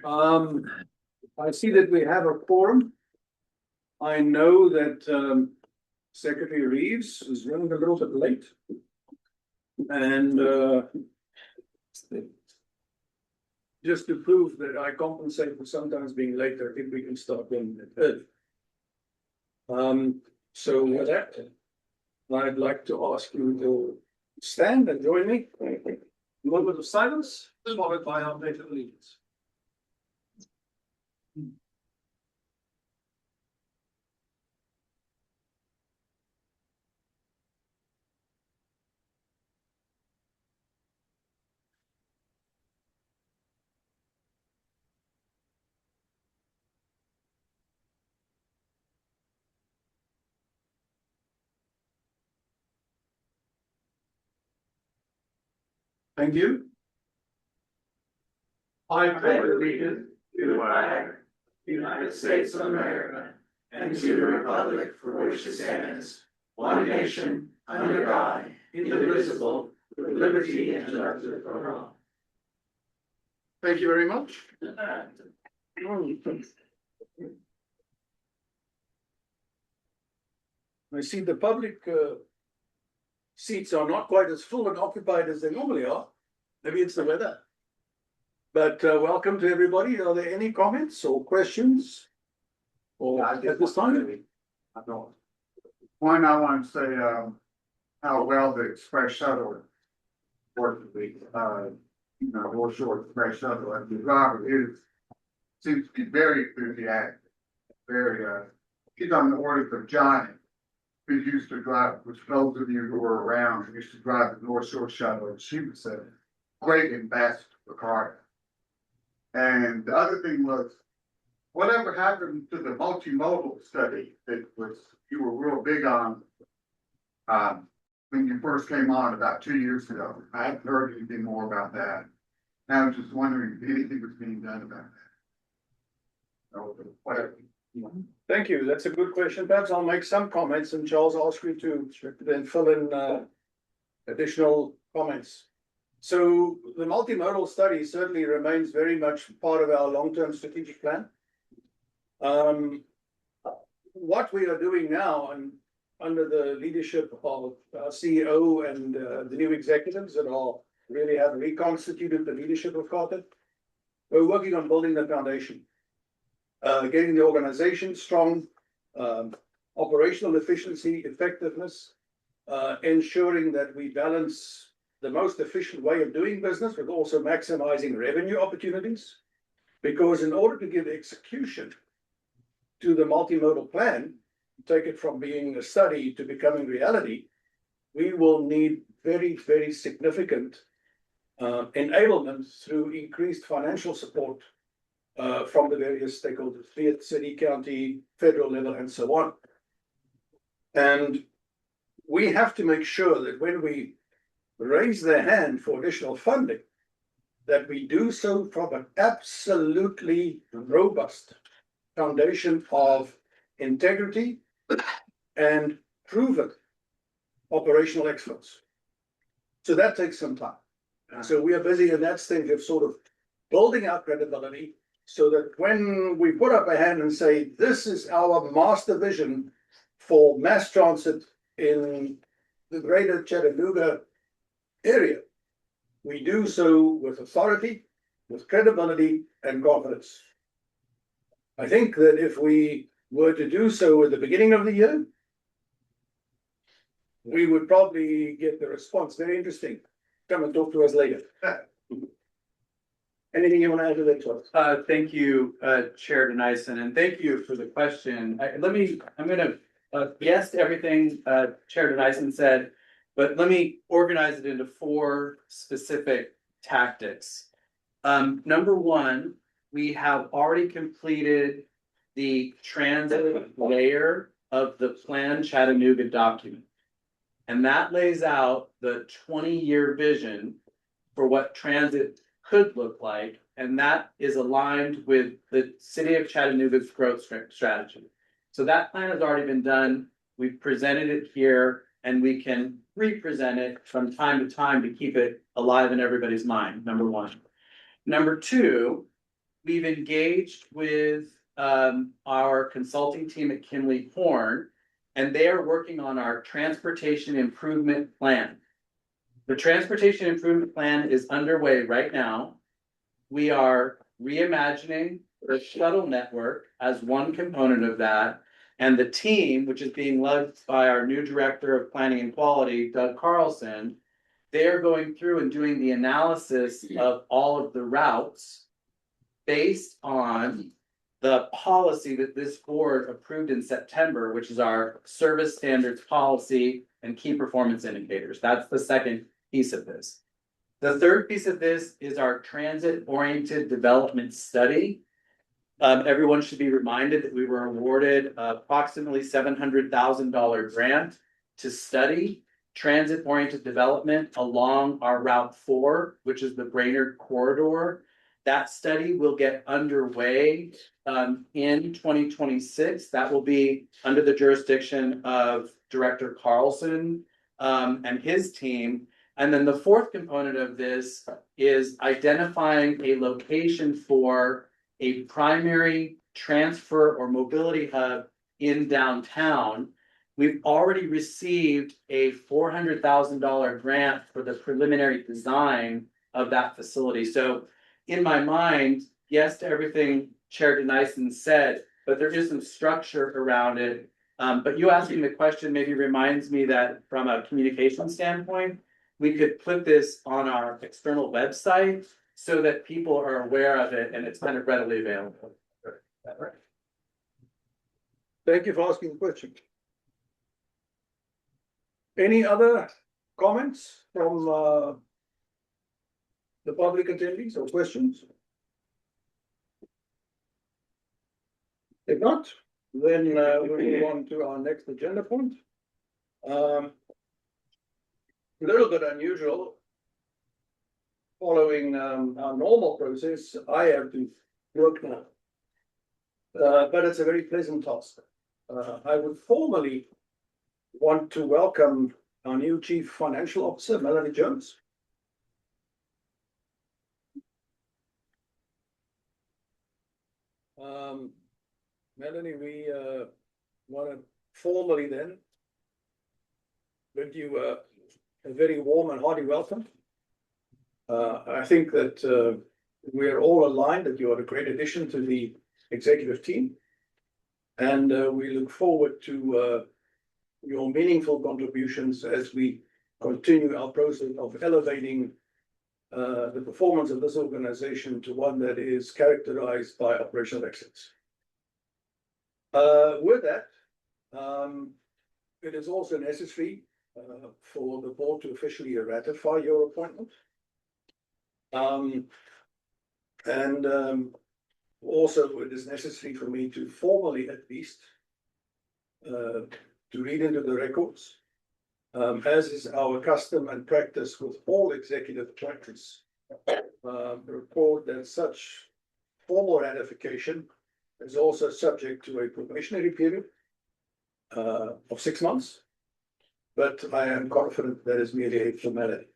Um, I see that we have a quorum. I know that Secretary Reeves is running a little bit late. And just to prove that I compensate for sometimes being late, I think we can start being early. So with that, I'd like to ask you to stand and join me. A moment of silence, followed by our pledge of allegiance. Thank you. I pledge allegiance to the flag of the United States of America and to the republic for which it stands, one nation, under God, indivisible, with liberty and justice for all. Thank you very much. I see the public seats are not quite as full and occupied as they normally are. Maybe it's the weather. But welcome to everybody. Are there any comments or questions? Or at this time? One, I want to say how well the express shuttle worked with North Shore Express Shuttle, and the driver seems to be very enthusiastic. Very he's on the orders of Johnny, who used to drive, which those of you who were around used to drive the North Shore Shuttle, and she was a great ambassador for Carter. And the other thing was, whatever happened to the multimodal study that you were real big on when you first came on about 2 years ago? I haven't heard anything more about that. And I was just wondering if anything was being done about that. Or whatever. Thank you. That's a good question. Perhaps I'll make some comments and Charles, I'll ask you to then fill in additional comments. So the multimodal study certainly remains very much part of our long-term strategic plan. What we are doing now, and under the leadership of our CEO and the new executives that really have reconstituted the leadership of Carter, we're working on building the foundation, getting the organization strong, operational efficiency, effectiveness, ensuring that we balance the most efficient way of doing business with also maximizing revenue opportunities. Because in order to give execution to the multimodal plan, take it from being a study to becoming reality, we will need very, very significant enablement through increased financial support from the various stakeholders, be it city, county, federal level, and so on. And we have to make sure that when we raise their hand for additional funding, that we do so from an absolutely robust foundation of integrity and proven operational excellence. So that takes some time. So we are busy in that stage of sort of building our credibility so that when we put up a hand and say, this is our master vision for mass transit in the greater Chattanooga area, we do so with authority, with credibility and confidence. I think that if we were to do so at the beginning of the year, we would probably get the response, very interesting, come and talk to us later. Anything you want to add to that, Charles? Thank you, Chair Denison, and thank you for the question. I'm gonna yes to everything Chair Denison said, but let me organize it into 4 specific tactics. Number 1, we have already completed the transit layer of the Plan Chattanooga document. And that lays out the 20-year vision for what transit could look like. And that is aligned with the City of Chattanooga's growth strategy. So that plan has already been done. We've presented it here, and we can represent it from time to time to keep it alive in everybody's mind, number 1. Number 2, we've engaged with our consulting team at Kinley Horn, and they are working on our transportation improvement plan. The transportation improvement plan is underway right now. We are reimagining the shuttle network as one component of that. And the team, which is being led by our new director of planning and quality, Doug Carlson, they're going through and doing the analysis of all of the routes based on the policy that this board approved in September, which is our service standards policy and key performance indicators. That's the second piece of this. The third piece of this is our transit-oriented development study. Everyone should be reminded that we were awarded approximately $700,000 grant to study transit-oriented development along our Route 4, which is the Brainerd Corridor. That study will get underway in 2026. That will be under the jurisdiction of Director Carlson and his team. And then the fourth component of this is identifying a location for a primary transfer or mobility hub in downtown. We've already received a $400,000 grant for the preliminary design of that facility. So in my mind, yes to everything Chair Dennison said, but there is some structure around it. But you asking the question maybe reminds me that from a communication standpoint, we could put this on our external website so that people are aware of it and it's kind of readily available. Thank you for asking the question. Any other comments from the public attendees or questions? If not, then we'll move on to our next agenda point. A little bit unusual. Following our normal process, I have to work now. But it's a very pleasant task. I would formally want to welcome our new Chief Financial Officer, Melanie Jones. Melanie, we want to formally then bid you a very warm and hearty welcome. I think that we are all aligned that you are a great addition to the executive team. And we look forward to your meaningful contributions as we continue our process of elevating the performance of this organization to one that is characterized by operational excellence. With that, it is also necessary for the board to officially ratify your appointment. Also it is necessary for me to formally at least to read into the records, as is our custom and practice with all executive appointments, report that such formal ratification is also subject to a probationary period of 6 months, but I am confident that is merely a formality.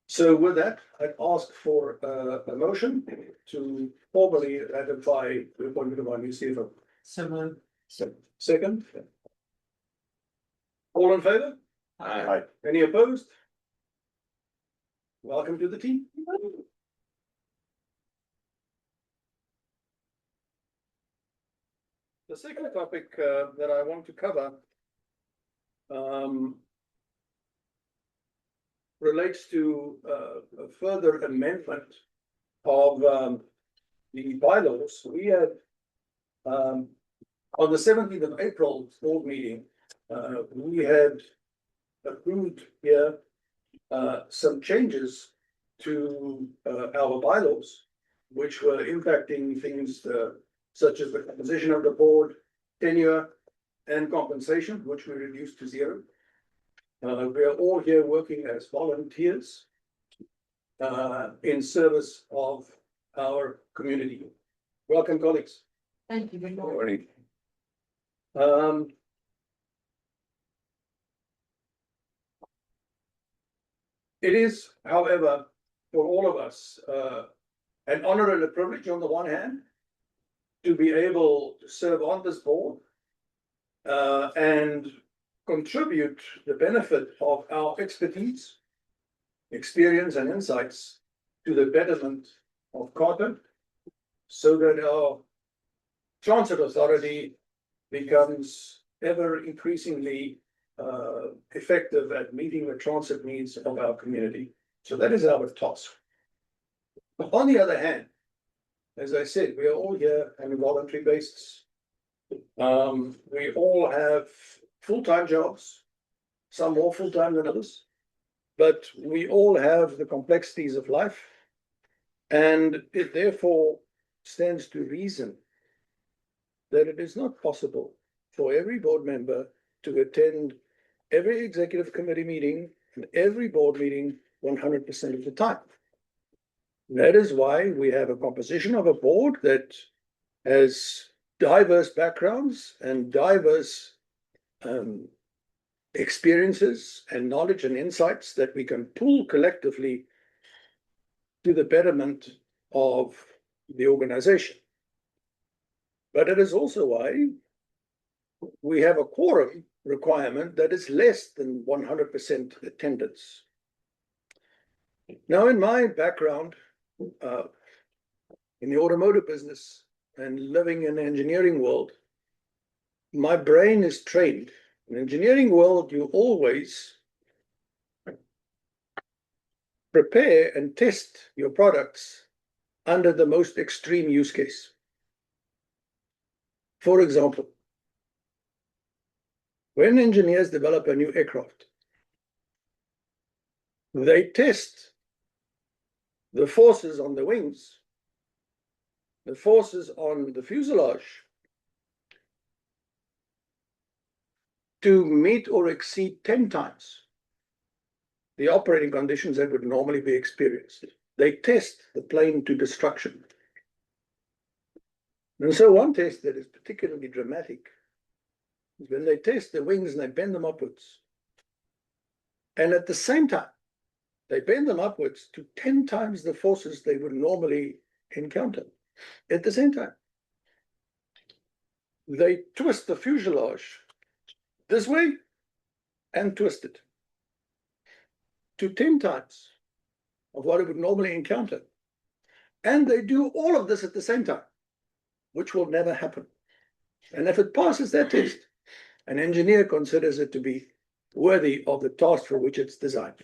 So with that, I'd ask for a motion to formally ratify the appointment of our new CFO. So moved. Second. All in favor? Aye. Any opposed? Welcome to the team. The second topic that I want to cover relates to a further amendment of the bylaws. We had on the 17th of April board meeting, we had approved here some changes to our bylaws, which were impacting things such as the composition of the board, tenure, and compensation, which we reduced to 0. We are all here working as volunteers in service of our community. Welcome, colleagues. Thank you. Good morning. It is, however, for all of us an honor and a privilege on the one hand to be able to serve on this board and contribute the benefit of our expertise, experience, and insights to the betterment of Carter, so that our transit authority becomes ever increasingly effective at meeting the transit needs of our community. So that is our task. On the other hand, as I said, we are all here on a voluntary basis. We all have full-time jobs, some more full-time than others, but we all have the complexities of life. And it therefore stands to reason that it is not possible for every board member to attend every executive committee meeting and every board meeting 100% of the time. That is why we have a composition of a board that has diverse backgrounds and diverse experiences and knowledge and insights that we can pool collectively to the betterment of the organization. But it is also why we have a quorum requirement that is less than 100% attendance. Now, in my background, in the automotive business and living in the engineering world, my brain is trained. In the engineering world, you always prepare and test your products under the most extreme use case. For example, when engineers develop a new aircraft, they test the forces on the wings, the forces on the fuselage, to meet or exceed 10 times the operating conditions that would normally be experienced. They test the plane to destruction. And so one test that is particularly dramatic is when they test the wings and they bend them upwards. And at the same time, they bend them upwards to 10 times the forces they would normally encounter. At the same time, they twist the fuselage this way and twist it to 10 times of what it would normally encounter. And they do all of this at the same time, which will never happen. And if it passes that test, an engineer considers it to be worthy of the task for which it's designed.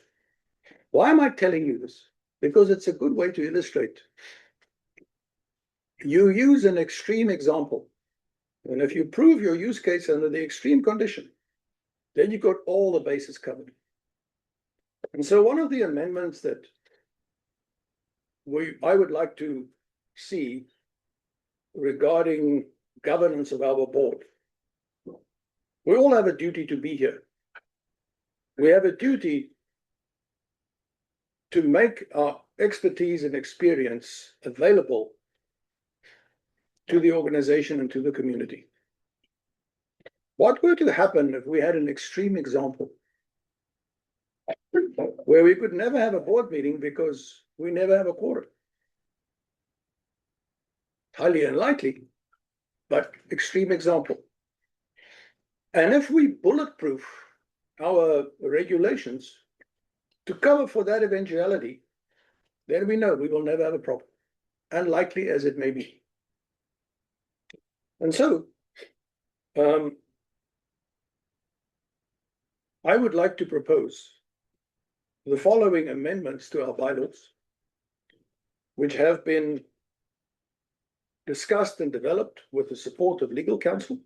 Why am I telling you this? Because it's a good way to illustrate. You use an extreme example, and if you prove your use case under the extreme condition, then you got all the bases covered. And so one of the amendments that I would like to see regarding governance of our board, we all have a duty to be here. We have a duty to make our expertise and experience available to the organization and to the community. What were to happen if we had an extreme example where we could never have a board meeting because we never have a quorum? Highly unlikely, but extreme example. And if we bulletproof our regulations to cover for that eventuality, then we know we will never have a problem, unlikely as it may be. And so, I would like to propose the following amendments to our bylaws, which have been discussed and developed with the support of legal counsel,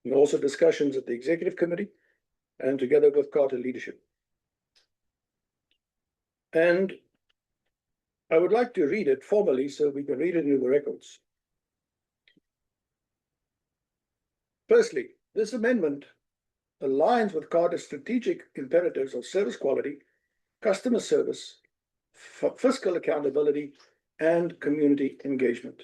and also discussions at the executive committee, and together with Carter leadership. And I would like to read it formally so we can read it into the records. Firstly, this amendment aligns with Carter's strategic imperatives of service quality, customer service, fiscal accountability, and community engagement.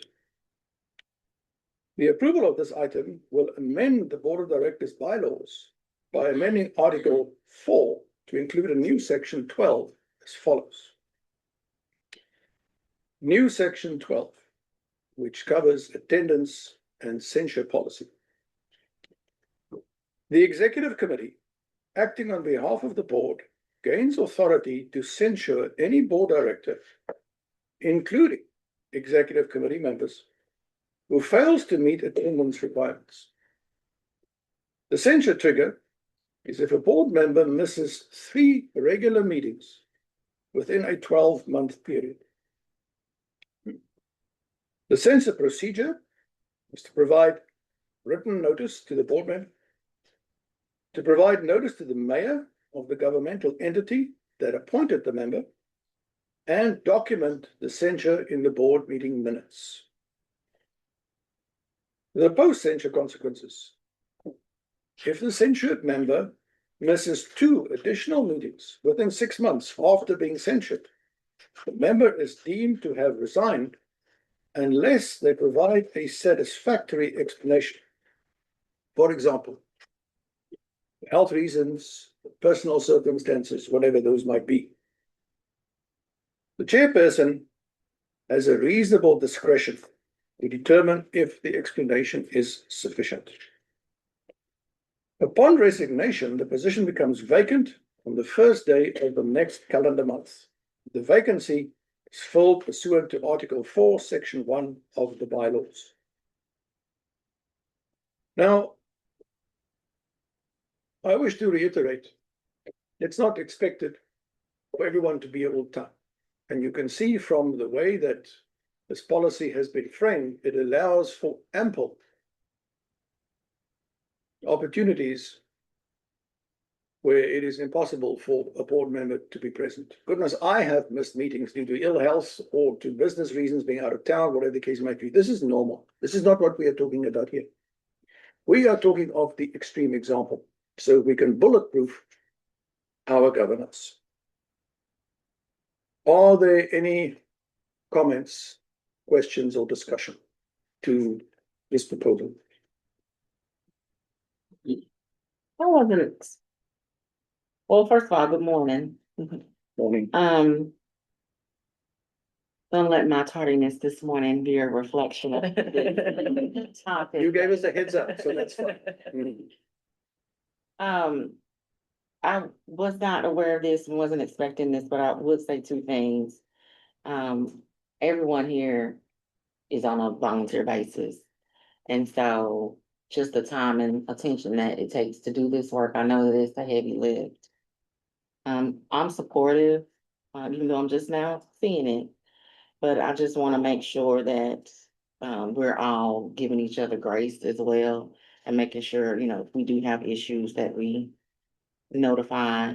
The approval of this item will amend the Board of Directors bylaws by amending Article 4 to include a new Section 12 as follows. new section 12, which covers attendance and censure policy. The executive committee, acting on behalf of the board, gains authority to censure any board director, including executive committee members, who fails to meet attendance requirements. The censure trigger is if a board member misses 3 regular meetings within a 12-month period. The censure procedure is to provide written notice to the board member, to provide notice to the mayor of the governmental entity that appointed the member, and document the censure in the board meeting minutes. The post-censure consequences. If the censured member misses 2 additional meetings within 6 months after being censured, the member is deemed to have resigned unless they provide a satisfactory explanation. For example, health reasons, personal circumstances, whatever those might be. The chairperson has a reasonable discretion to determine if the explanation is sufficient. Upon resignation, the position becomes vacant on the first day of the next calendar month. The vacancy is filled pursuant to Article 4, Section 1 of the bylaws. Now, I wish to reiterate, it's not expected for everyone to be all the time. And you can see from the way that this policy has been framed, it allows for ample opportunities where it is impossible for a board member to be present. Goodness, I have missed meetings due to ill health or to business reasons, being out of town, whatever the case might be. This is normal. This is not what we are talking about here. We are talking of the extreme example, so we can bulletproof our governance. Are there any comments, questions, or discussion to this proposal? Well, first of all, good morning. Morning. Don't let my tardiness this morning be a reflection of. You gave us a heads up, so that's fine. I was not aware of this and wasn't expecting this, but I would say 2 things. Everyone here is on a volunteer basis. And so just the time and attention that it takes to do this work, I know that it's a heavy lift. I'm supportive, even though I'm just now seeing it, but I just want to make sure that we're all giving each other grace as well and making sure, if we do have issues that we notify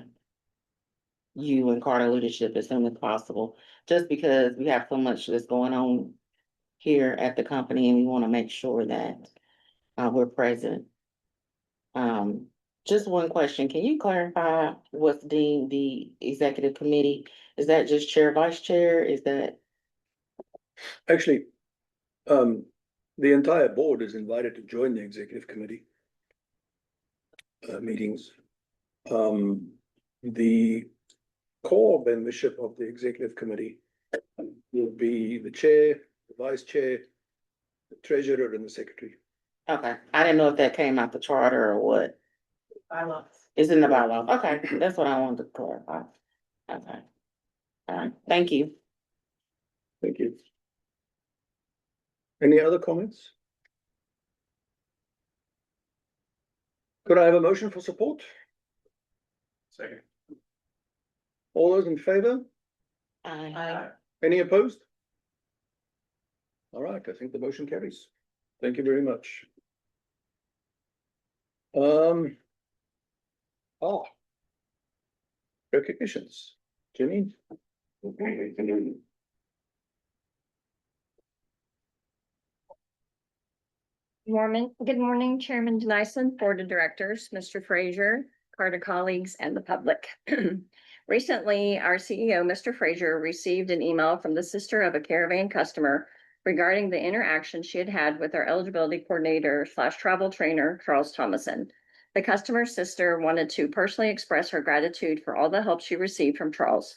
you and Carter leadership as soon as possible, just because we have so much that's going on here at the company and we want to make sure that we're present. Just one question, can you clarify what's deemed the executive committee? Is that just chair, vice chair? Is that? Actually, the entire board is invited to join the executive committee meetings. The core membership of the executive committee will be the chair, the vice chair, the treasurer, and the secretary. Okay, I didn't know if that came out the charter or what. Bylaws. It's in the bylaw. Okay, that's what I wanted to clarify. Okay. All right, thank you. Thank you. Any other comments? Could I have a motion for support? Second. All those in favor? Any opposed? All right, I think the motion carries. Thank you very much. Recognitions. Jimmy? Good morning, Chairman Denison, Board of Directors, Mr. Frazier, Carter colleagues, and the public. Recently, our CEO, Mr. Frazier, received an email from the sister of a Caravan customer regarding the interaction she had had with our eligibility coordinator / travel trainer, Charles Thomason. The customer's sister wanted to personally express her gratitude for all the help she received from Charles.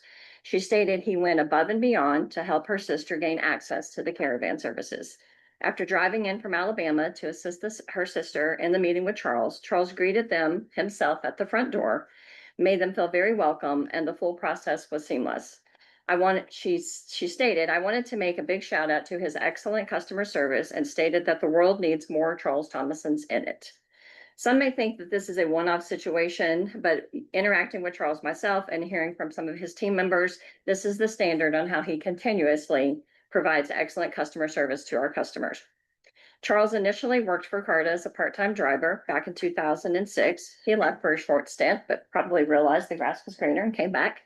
She stated he went above and beyond to help her sister gain access to the caravan services. After driving in from Alabama to assist her sister in the meeting with Charles, Charles greeted them himself at the front door, made them feel very welcome, and the full process was seamless. She stated, I wanted to make a big shout out to his excellent customer service and stated that the world needs more Charles Thomasons in it. Some may think that this is a one-off situation, but interacting with Charles myself and hearing from some of his team members, this is the standard on how he continuously provides excellent customer service to our customers. Charles initially worked for CARTA as a part-time driver back in 2006. He left for a short stint, but probably realized the grass was greener and came back.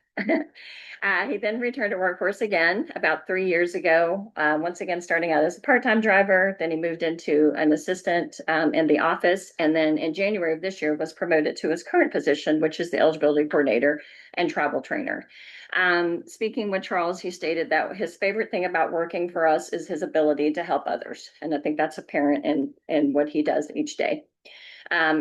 He then returned to workforce again about 3 years ago, once again starting out as a part-time driver. Then he moved into an assistant in the office, and then in January of this year was promoted to his current position, which is the eligibility coordinator and travel trainer. Speaking with Charles, he stated that his favorite thing about working for us is his ability to help others, and I think that's apparent in what he does each day.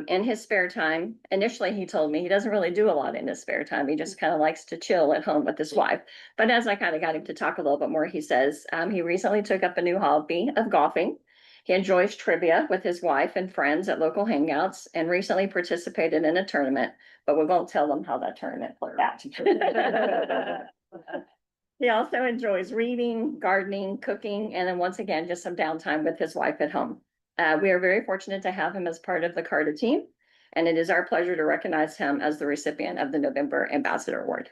In his spare time, initially he told me he doesn't really do a lot in his spare time. He just kind of likes to chill at home with his wife. But as I kind of got him to talk a little bit more, he says he recently took up a new hobby of golfing. He enjoys trivia with his wife and friends at local hangouts and recently participated in a tournament, but we won't tell them how that tournament played out. He also enjoys reading, gardening, cooking, and then once again, just some downtime with his wife at home. We are very fortunate to have him as part of the CARTA team, and it is our pleasure to recognize him as the recipient of the November Ambassador Award.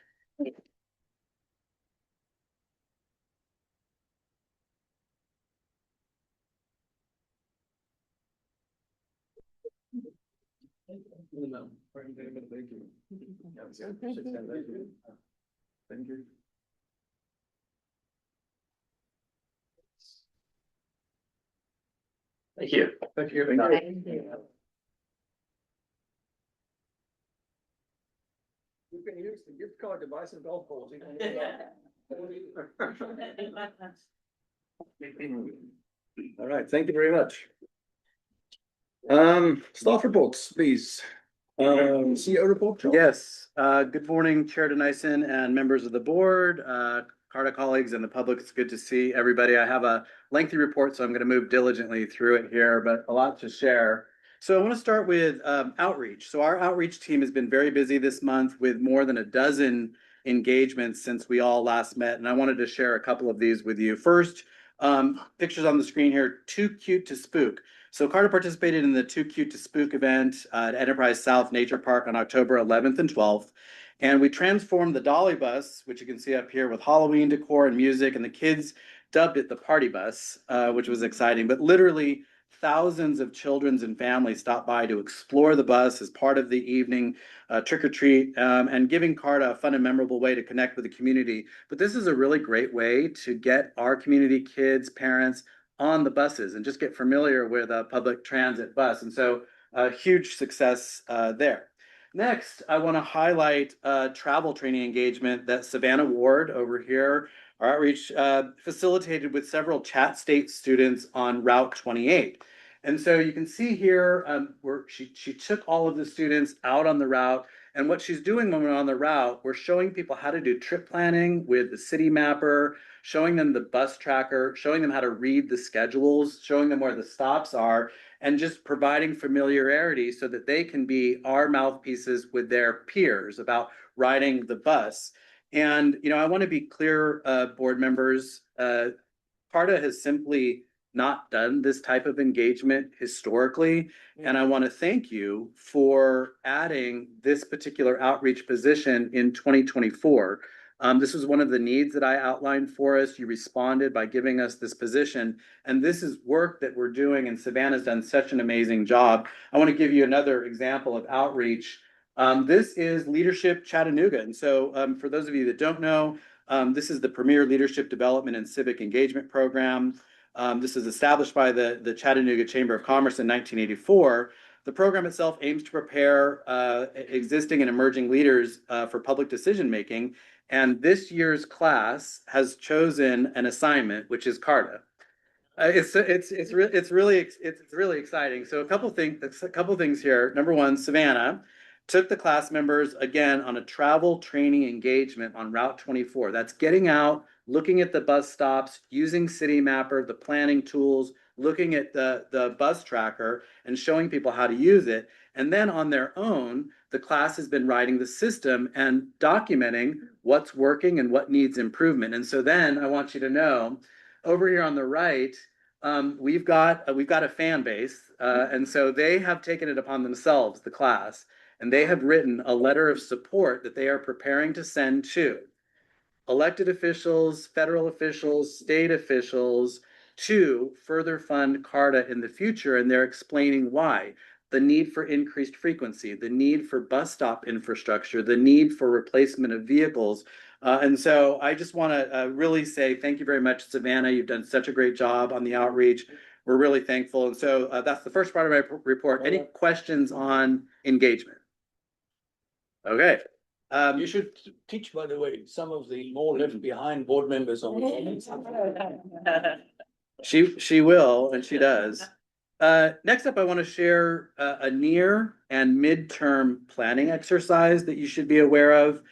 Thank you. Thank you. Thank you. You can use the gift card to buy some golf balls. All right, thank you very much. Staff reports, please. CEO report. Charles? Yes, good morning, Chair Dennison and members of the board, CARTA colleagues and the public. It's good to see everybody. I have a lengthy report, so I'm going to move diligently through it here, but a lot to share. So I want to start with outreach. So our outreach team has been very busy this month with more than a dozen engagements since we all last met, and I wanted to share a couple of these with you. First, pictures on the screen here, Too Cute to Spook. So CARTA participated in the Too Cute to Spook event at Enterprise South Nature Park on October 11th and 12th. And we transformed the Dolly bus, which you can see up here with Halloween decor and music, and the kids dubbed it the party bus, which was exciting. But literally thousands of children and families stopped by to explore the bus as part of the evening trick or treat, and giving CARTA a fun and memorable way to connect with the community. But this is a really great way to get our community kids, parents on the buses and just get familiar with a public transit bus. And so a huge success there. Next, I want to highlight a travel training engagement that Savannah Ward over here, our outreach, facilitated with several Chat State students on Route 28. And so you can see here where she took all of the students out on the route. And what she's doing when we're on the route, we're showing people how to do trip planning with the city mapper, showing them the bus tracker, showing them how to read the schedules, showing them where the stops are, and just providing familiarity so that they can be our mouthpieces with their peers about riding the bus. And, you know, I want to be clear, board members, CARTA has simply not done this type of engagement historically. And I want to thank you for adding this particular outreach position in 2024. This was one of the needs that I outlined for us. You responded by giving us this position. And this is work that we're doing, and Savannah's done such an amazing job. I want to give you another example of outreach. This is Leadership Chattanooga. And so for those of you that don't know, this is the premier leadership development and civic engagement program. This is established by the Chattanooga Chamber of Commerce in 1984. The program itself aims to prepare existing and emerging leaders for public decision-making. And this year's class has chosen an assignment, which is CARTA. It's really exciting. So a couple things here. Number one, Savannah, took the class members again on a travel training engagement on Route 24. That's getting out, looking at the bus stops, using City Mapper, the planning tools, looking at the bus tracker and showing people how to use it. And then on their own, the class has been writing the system and documenting what's working and what needs improvement. And so then I want you to know, over here on the right, we've got a fan base, and so they have taken it upon themselves, the class, and they have written a letter of support that they are preparing to send to elected officials, federal officials, state officials to further fund CARTA in the future, and they're explaining why. The need for increased frequency, the need for bus stop infrastructure, the need for replacement of vehicles. And so I just want to really say thank you very much, Savannah. You've done such a great job on the outreach. We're really thankful. And so that's the first part of my report. Any questions on engagement? Okay. You should teach, by the way, some of the more left behind board members on. She will, and she does. Next up, I want to share a near and midterm planning exercise that you should be aware of.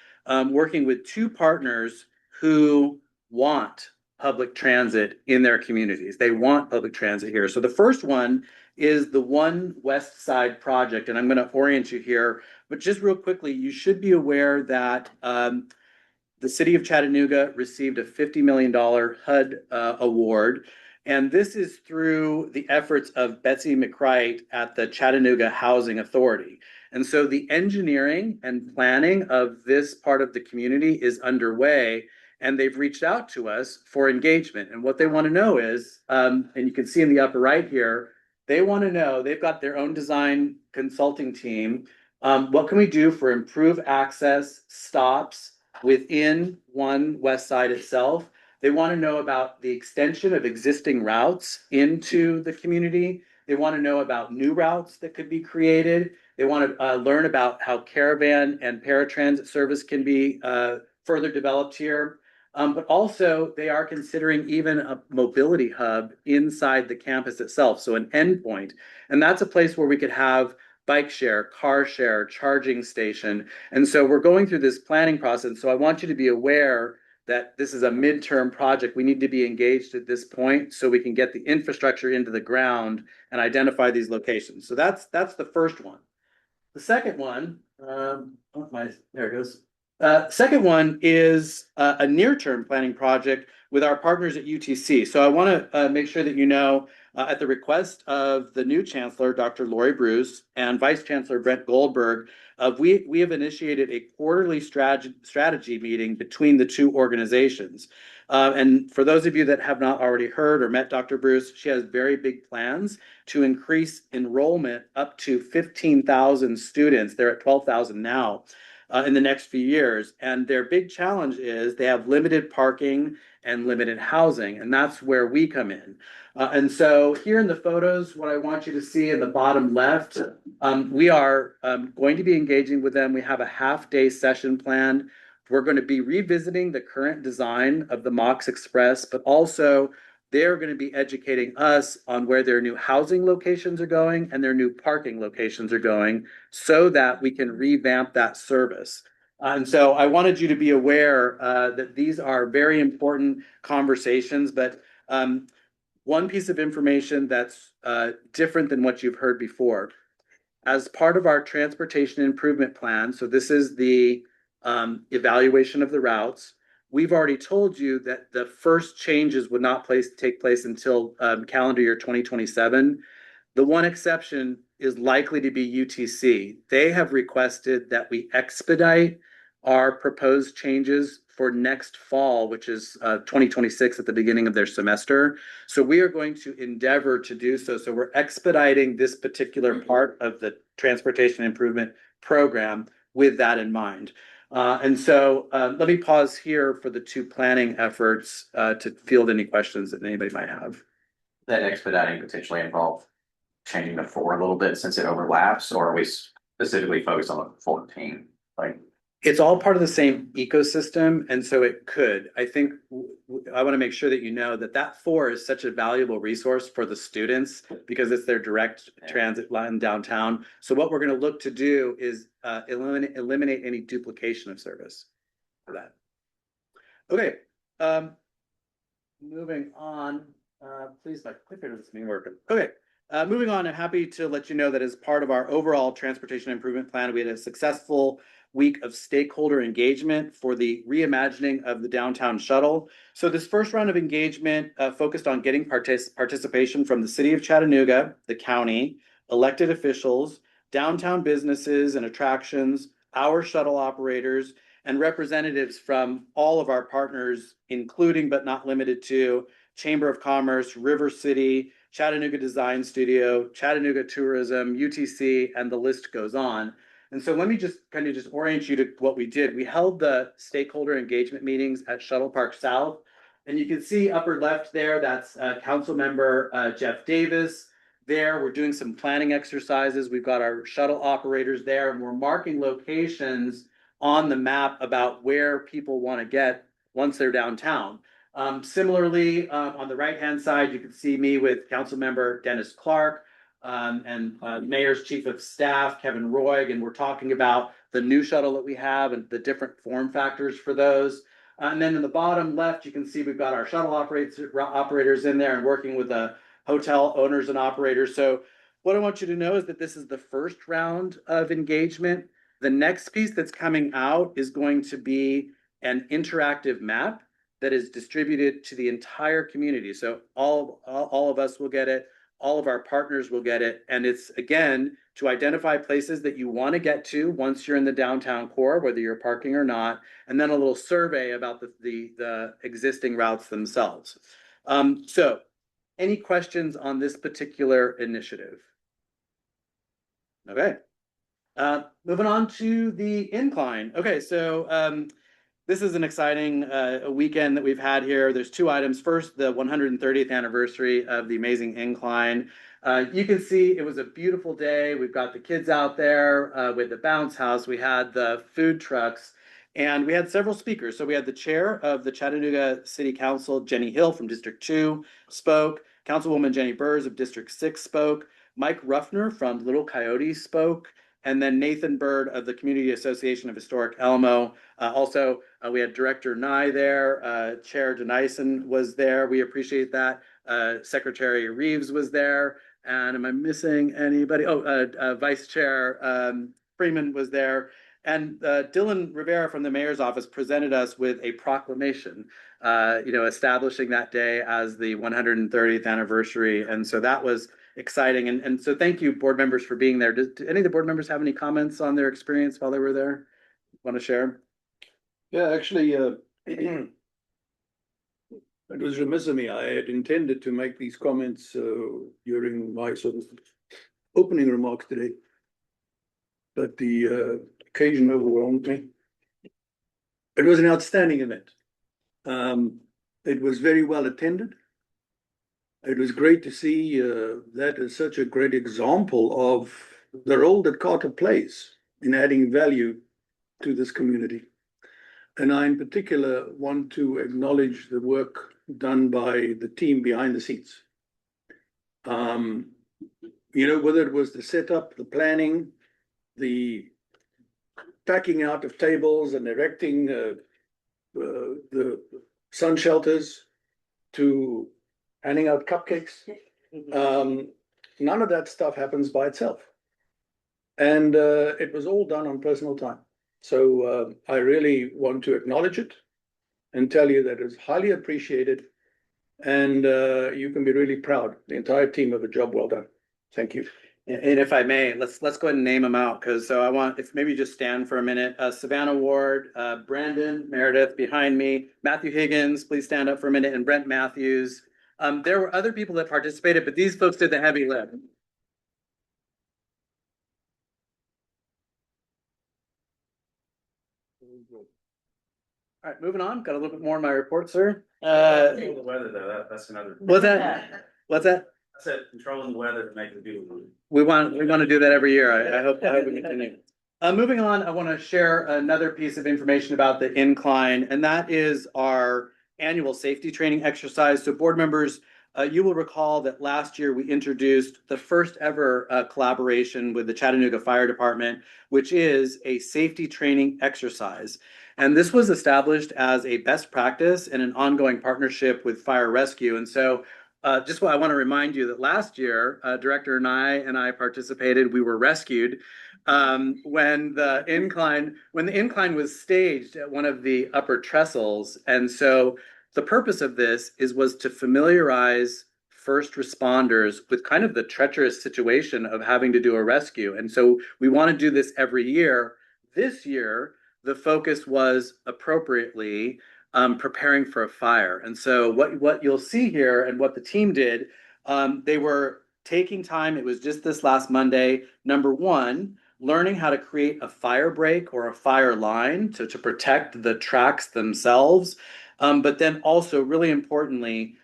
Working with two partners who want public transit in their communities. They want public transit here. So the first one is the One West Side project, and I'm going to orient you here. But just real quickly, you should be aware that the city of Chattanooga received a $50 million HUD award. And this is through the efforts of Betsy McCright at the Chattanooga Housing Authority. And so the engineering and planning of this part of the community is underway, and they've reached out to us for engagement. And what they want to know is, and you can see in the upper right here, they want to know, they've got their own design consulting team. What can we do for improved access, stops within One West Side itself? They want to know about the extension of existing routes into the community. They want to know about new routes that could be created. They want to learn about how caravan and paratransit service can be further developed here. But also they are considering even a mobility hub inside the campus itself, so an endpoint. And that's a place where we could have bike share, car share, charging station. And so we're going through this planning process. So I want you to be aware that this is a midterm project. We need to be engaged at this point so we can get the infrastructure into the ground and identify these locations. So that's the first one. The second one, there it goes. Second one is a near-term planning project with our partners at UTC. So I want to make sure that you know, at the request of the new chancellor, Dr. Lori Bruce, and Vice Chancellor Brent Goldberg, we have initiated a quarterly strategy meeting between the two organizations. And for those of you that have not already heard or met Dr. Bruce, she has very big plans to increase enrollment up to 15,000 students. They're at 12,000 now. In the next few years. And their big challenge is they have limited parking and limited housing, and that's where we come in. And so here in the photos, what I want you to see in the bottom left, we are going to be engaging with them. We have a half-day session planned. We're going to be revisiting the current design of the MOX Express, but also they're going to be educating us on where their new housing locations are going and their new parking locations are going so that we can revamp that service. And so I wanted you to be aware that these are very important conversations, but one piece of information that's different than what you've heard before. As part of our transportation improvement plan, so this is the evaluation of the routes, we've already told you that the first changes would not take place until calendar year 2027. The one exception is likely to be UTC. They have requested that we expedite our proposed changes for next fall, which is 2026 at the beginning of their semester. So we are going to endeavor to do so. So we're expediting this particular part of the transportation improvement program with that in mind. And so let me pause here for the two planning efforts to field any questions that anybody might have. That expediting potentially involve changing the 4 a little bit since it overlaps, or are we specifically focused on the 14? Like, It's all part of the same ecosystem, and so it could. I think I want to make sure that you know that that four is such a valuable resource for the students because it's their direct transit line downtown. So what we're going to look to do is eliminate any duplication of service for that. Okay, moving on. Please, my clicker doesn't working. Okay. Moving on, I'm happy to let you know that as part of our overall transportation improvement plan, we had a successful week of stakeholder engagement for the reimagining of the downtown shuttle. So this first round of engagement focused on getting participation from the city of Chattanooga, the county, elected officials, downtown businesses and attractions, our shuttle operators, and representatives from all of our partners, including but not limited to Chamber of Commerce, River City, Chattanooga Design Studio, Chattanooga Tourism, UTC, and the list goes on. And so let me just kind of just orient you to what we did. We held the stakeholder engagement meetings at Shuttle Park South. And you can see upper left there, that's Council Member Jeff Davis. There, we're doing some planning exercises. We've got our shuttle operators there, and we're marking locations on the map about where people want to get once they're downtown. Similarly, on the right-hand side, you can see me with Council Member Dennis Clark and Mayor's Chief of Staff, Kevin Roig, and we're talking about the new shuttle that we have and the different form factors for those. And then in the bottom left, you can see we've got our shuttle operators in there and working with the hotel owners and operators. So what I want you to know is that this is the first round of engagement. The next piece that's coming out is going to be an interactive map that is distributed to the entire community. So all of us will get it. All of our partners will get it. And it's, again, to identify places that you want to get to once you're in the downtown core, whether you're parking or not, and then a little survey about the existing routes themselves. So any questions on this particular initiative? Okay. Moving on to the incline. Okay, so this is an exciting weekend that we've had here. There's two items. First, the 130th anniversary of the Amazing Incline. You can see it was a beautiful day. We've got the kids out there with the bounce house. We had the food trucks, and we had several speakers. So we had the chair of the Chattanooga City Council, Jenny Hill from District 2, spoke. Councilwoman Jenny Burrs of District 6 spoke. Mike Ruffner from Little Coyote spoke. And then Nathan Bird of the Community Association of Historic Elmo. Also, we had Director Nye there. Chair Denison was there. We appreciate that. Secretary Reeves was there. And am I missing anybody? Oh, Vice Chair Freeman was there. And Dylan Rivera from the mayor's office presented us with a proclamation, establishing that day as the 130th anniversary. And so that was exciting. And so thank you, board members, for being there. Do any of the board members have any comments on their experience while they were there? Want to share? Yeah, actually, it was remiss of me. I had intended to make these comments during my sort of opening remarks today, but the occasion overwhelmed me. It was an outstanding event. It was very well attended. It was great to see that as such a great example of the role that Carter plays in adding value to this community. And I, in particular, want to acknowledge the work done by the team behind the scenes. Whether it was the setup, the planning, the packing out of tables and erecting the sun shelters, to handing out cupcakes. None of that stuff happens by itself. And it was all done on personal time. So I really want to acknowledge it and tell you that it's highly appreciated. And you can be really proud, the entire team, of a job well done. Thank you. And if I may, let's go ahead and name them out, because so I want, if maybe just stand for a minute. Savannah Ward, Brandon Meredith behind me, Matthew Higgins, please stand up for a minute, and Brent Matthews. There were other people that participated, but these folks did the heavy lift. All right, moving on. Got a little bit more in my report, sir. The weather though, that's another. What's that? What's that? I said controlling the weather to make it beautiful. We want to do that every year. I hope we continue. Moving on, I want to share another piece of information about the incline, and that is our annual safety training exercise. So board members, you will recall that last year we introduced the first ever collaboration with the Chattanooga Fire Department, which is a safety training exercise. And this was established as a best practice and an ongoing partnership with fire rescue. And so just what I want to remind you that last year, Director Nye and I participated, we were rescued when the incline was staged at one of the upper trestles. And so the purpose of this was to familiarize first responders with kind of the treacherous situation of having to do a rescue. And so we want to do this every year. This year, the focus was appropriately preparing for a fire. And so what you'll see here and what the team did, they were taking time. It was just this last Monday. Number one, learning how to create a fire break or a fire line to protect the tracks themselves. But then also, really importantly,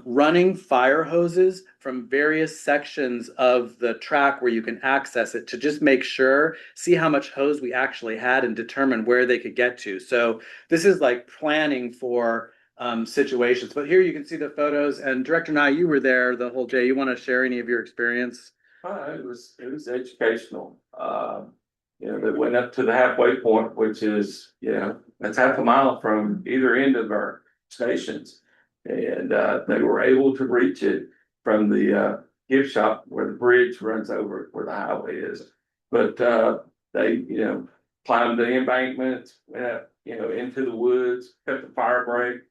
running fire hoses from various sections of the track where you can access it to just make sure, see how much hose we actually had and determine where they could get to. So this is like planning for situations. But here you can see the photos, and Director Nye, you were there the whole day. You want to share any of your experience? It was educational. They went up to the halfway point, which is, that's half a mile from either end of our stations. And they were able to reach it from the gift shop where the bridge runs over where the highway is. But they, climbed the embankments, went up, into the woods, cut the fire break,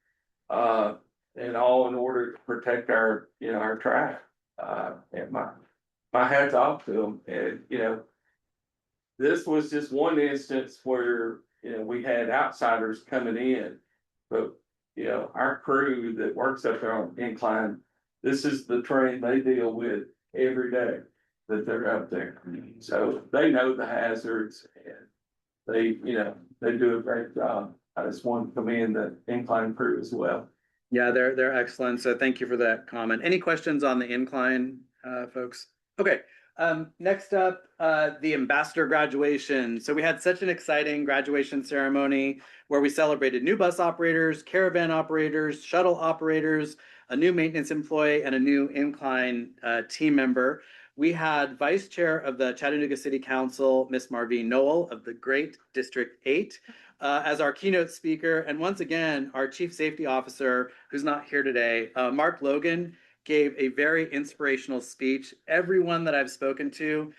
and all in order to protect our, our track. And my hat's off to them. And, this was just one instance where, we had outsiders coming in, but, our crew that works up there on incline, this is the terrain they deal with every day that they're up there. So they know the hazards and they, they do a great job. I just want to commend the incline crew as well. Yeah, they're excellent. So thank you for that comment. Any questions on the incline, folks? Okay. Next up, the ambassador graduation. So we had such an exciting graduation ceremony where we celebrated new bus operators, caravan operators, shuttle operators, a new maintenance employee, and a new incline team member. We had Vice Chair of the Chattanooga City Council, Miss Marvine Noel of the Great District 8, as our keynote speaker. And once again, our Chief Safety Officer, who's not here today, Mark Logan, gave a very inspirational speech. Everyone that I've spoken to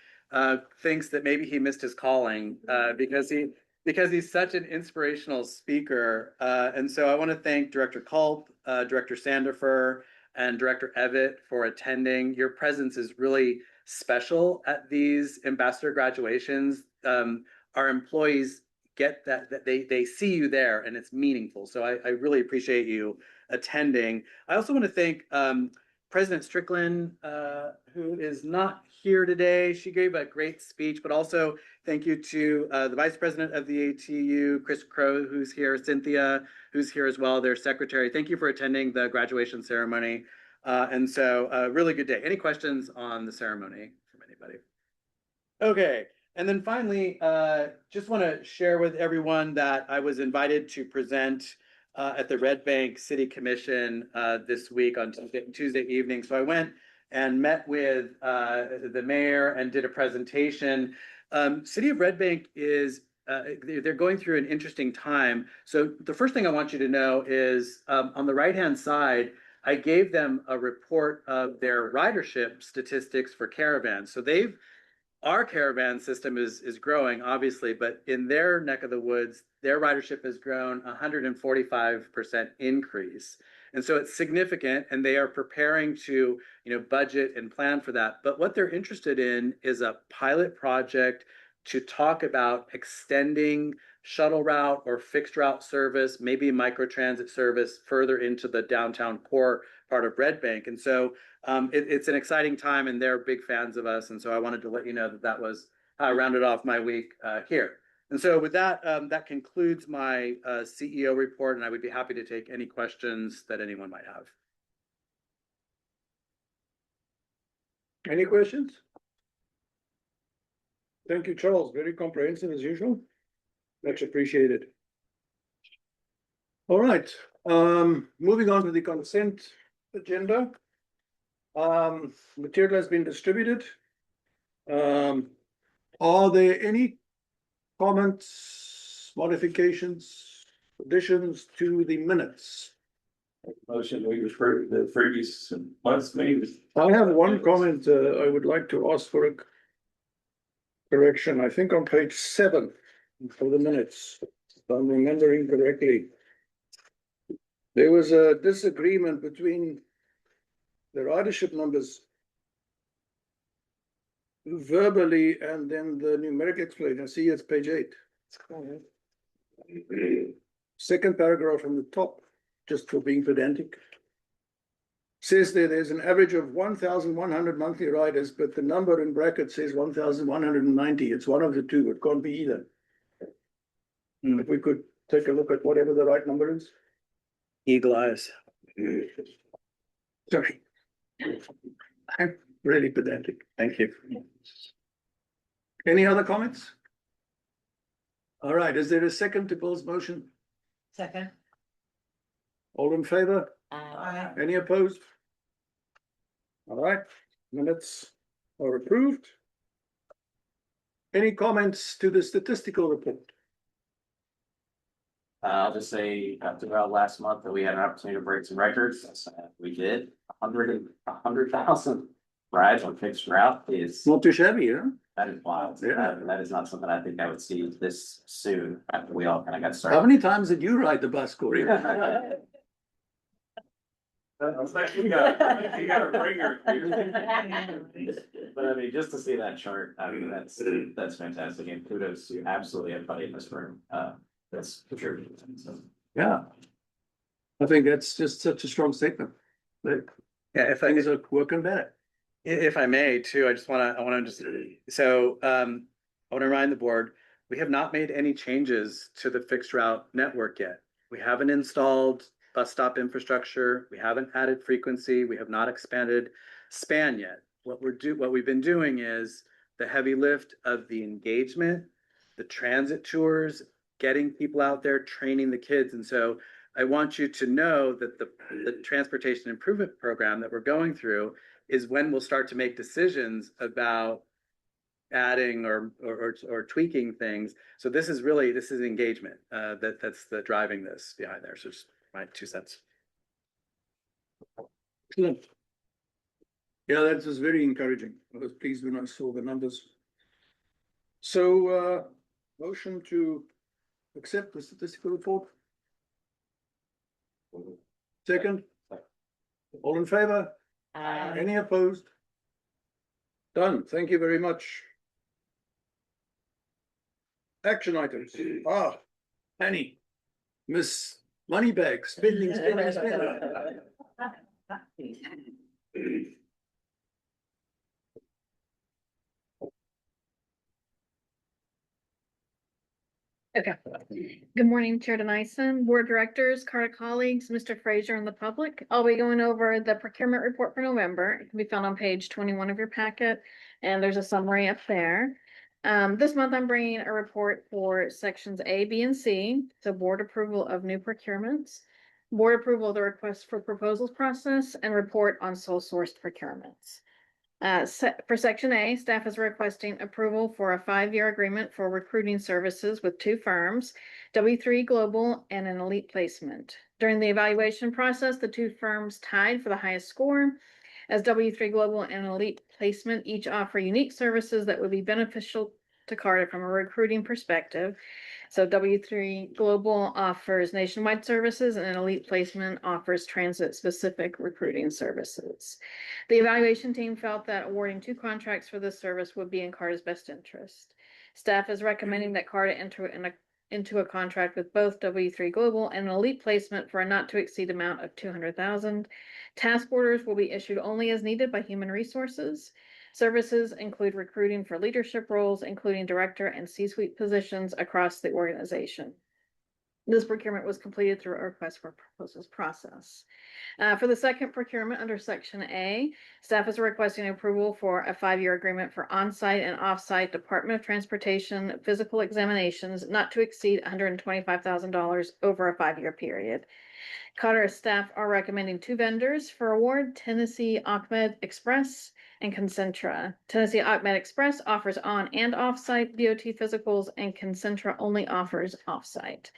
thinks that maybe he missed his calling because he's such an inspirational speaker. And so I want to thank Director Culp, Director Sandifer, and Director Evatt for attending. Your presence is really special at these ambassador graduations. Our employees get that they see you there and it's meaningful. So I really appreciate you attending. I also want to thank President Strickland, who is not here today. She gave a great speech, but also thank you to the Vice President of the ATU, Chris Crow, who's here, Cynthia, who's here as well, their secretary. Thank you for attending the graduation ceremony. And so really good day. Any questions on the ceremony from anybody? Okay. And then finally, just want to share with everyone that I was invited to present at the Red Bank City Commission this week on Tuesday evening. So I went and met with the mayor and did a presentation. City of Red Bank is, they're going through an interesting time. So the first thing I want you to know is on the right-hand side, I gave them a report of their ridership statistics for caravans. So our caravan system is growing, obviously, but in their neck of the woods, their ridership has grown 145% increase. And so it's significant, and they are preparing to, budget and plan for that. But what they're interested in is a pilot project to talk about extending shuttle route or fixed route service, maybe microtransit service further into the downtown core part of Red Bank. And so it's an exciting time and they're big fans of us. And so I wanted to let you know that was how I rounded off my week here. And so with that, that concludes my CEO report, and I would be happy to take any questions that anyone might have. Any questions? Thank you, Charles. Very comprehensive as usual. Much appreciated. All right, moving on to the consent agenda. Material has been distributed. Are there any comments, modifications, additions to the minutes? Motion, we refer to the previous month's meetings. I have one comment, I would like to ask for a correction, I think on page 7 for the minutes, if I'm remembering correctly. There was a disagreement between the ridership numbers verbally and then the numeric explanation. I see it's page 8. Second paragraph from the top, just for being pedantic. Says there's an average of 1,100 monthly riders, but the number in brackets says 1,190. It's one of the two. It can't be either. If we could take a look at whatever the right number is. Eagle eyes. Sorry. I'm really pedantic. Thank you. Any other comments? All right, is there a second to Bill's motion? Second. All in favor? Aye. Any opposed? All right, minutes are approved. Any comments to the statistical report? I'll just say, after our last month that we had an opportunity to break some records, we did 100,000 rides on fixed route is, Not too shabby, huh? that is wild. Yeah. That is not something I think I would see this soon after we all kind of got How started. many times did you ride the bus, Corey? You gotta bring her. But I mean, just to see that chart, I mean, that's fantastic, and kudos to absolutely everybody in this room, that's contributing. So, Yeah. I think that's just such a strong statement. That Yeah, if I things are working better. If I may too, I wanna just, so, I wanna remind the board, we have not made any changes to the fixed route network yet. We haven't installed bus stop infrastructure, we haven't added frequency, we have not expanded span yet. What we've been doing is the heavy lift of the engagement, the transit tours, getting people out there, training the kids, and so I want you to know that the transportation improvement program that we're going through is when we'll start to make decisions about adding or tweaking things. So this is engagement, that's the driving this behind there. So just my 2 cents. Excellent. Yeah, that was very encouraging. I was pleased when I saw the numbers. So, motion to accept the statistical report. Second. All in favor? Any opposed? Done. Thank you very much. Action items. Annie, Miss Moneybag, spending. Okay. Good morning, Chair Denison, Board Directors, CARTA colleagues, Mr. Frazier, and the public. I'll be going over the procurement report for November. It can be found on page 21 of your packet, and there's a summary up there. This month I'm bringing a report for sections A, B, and C. So board approval of new procurements, board approval of the request for proposals process, and report on sole sourced procurements. For section A, staff is requesting approval for a 5-year agreement for recruiting services with 2 firms, W3 Global and an Elite Placement. During the evaluation process, the 2 firms tied for the highest score, as W3 Global and Elite Placement each offer unique services that would be beneficial to CARTA from a recruiting perspective. So W3 Global offers nationwide services and an Elite Placement offers transit-specific recruiting services. The evaluation team felt that awarding 2 contracts for this service would be in CARTA's best interest. Staff is recommending that CARTA enter into a contract with both W3 Global and an Elite Placement for a not-to-exceed amount of $200,000. Task orders will be issued only as needed by Human Resources. Services include recruiting for leadership roles, including director and C-suite positions across the organization. This procurement was completed through a request for proposals process. For the second procurement under section A, staff is requesting approval for a 5-year agreement for on-site and off-site Department of Transportation physical examinations not to exceed $125,000 over a 5-year period. Carter staff are recommending 2 vendors for award, Tennessee Ahmed Express and Concentra. Tennessee Ahmed Express offers on and off-site DOT physicals, and Concentra only offers off-site.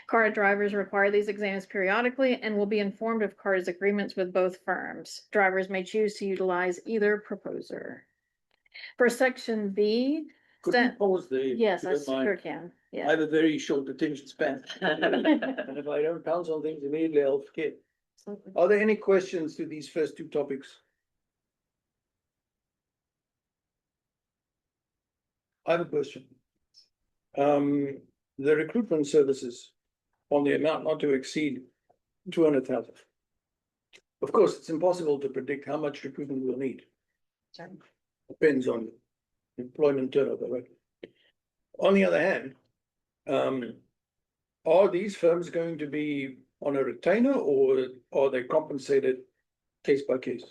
CART drivers require these exams periodically and will be informed of CART's agreements with both firms. Drivers may choose to utilize either proposer. For section B, Could you pause there? yes, if I you don't mind? sure can, I yeah. have a very short attention span. And if I don't pounce on things immediately, I'll forget. Are there any questions to these first 2 topics? I have a question. The recruitment services on the amount not to exceed 200,000. Of course, it's impossible to predict how much recruitment we'll need. Depends on employment turnover, right? On the other hand, are these firms going to be on a retainer, or are they compensated case by case?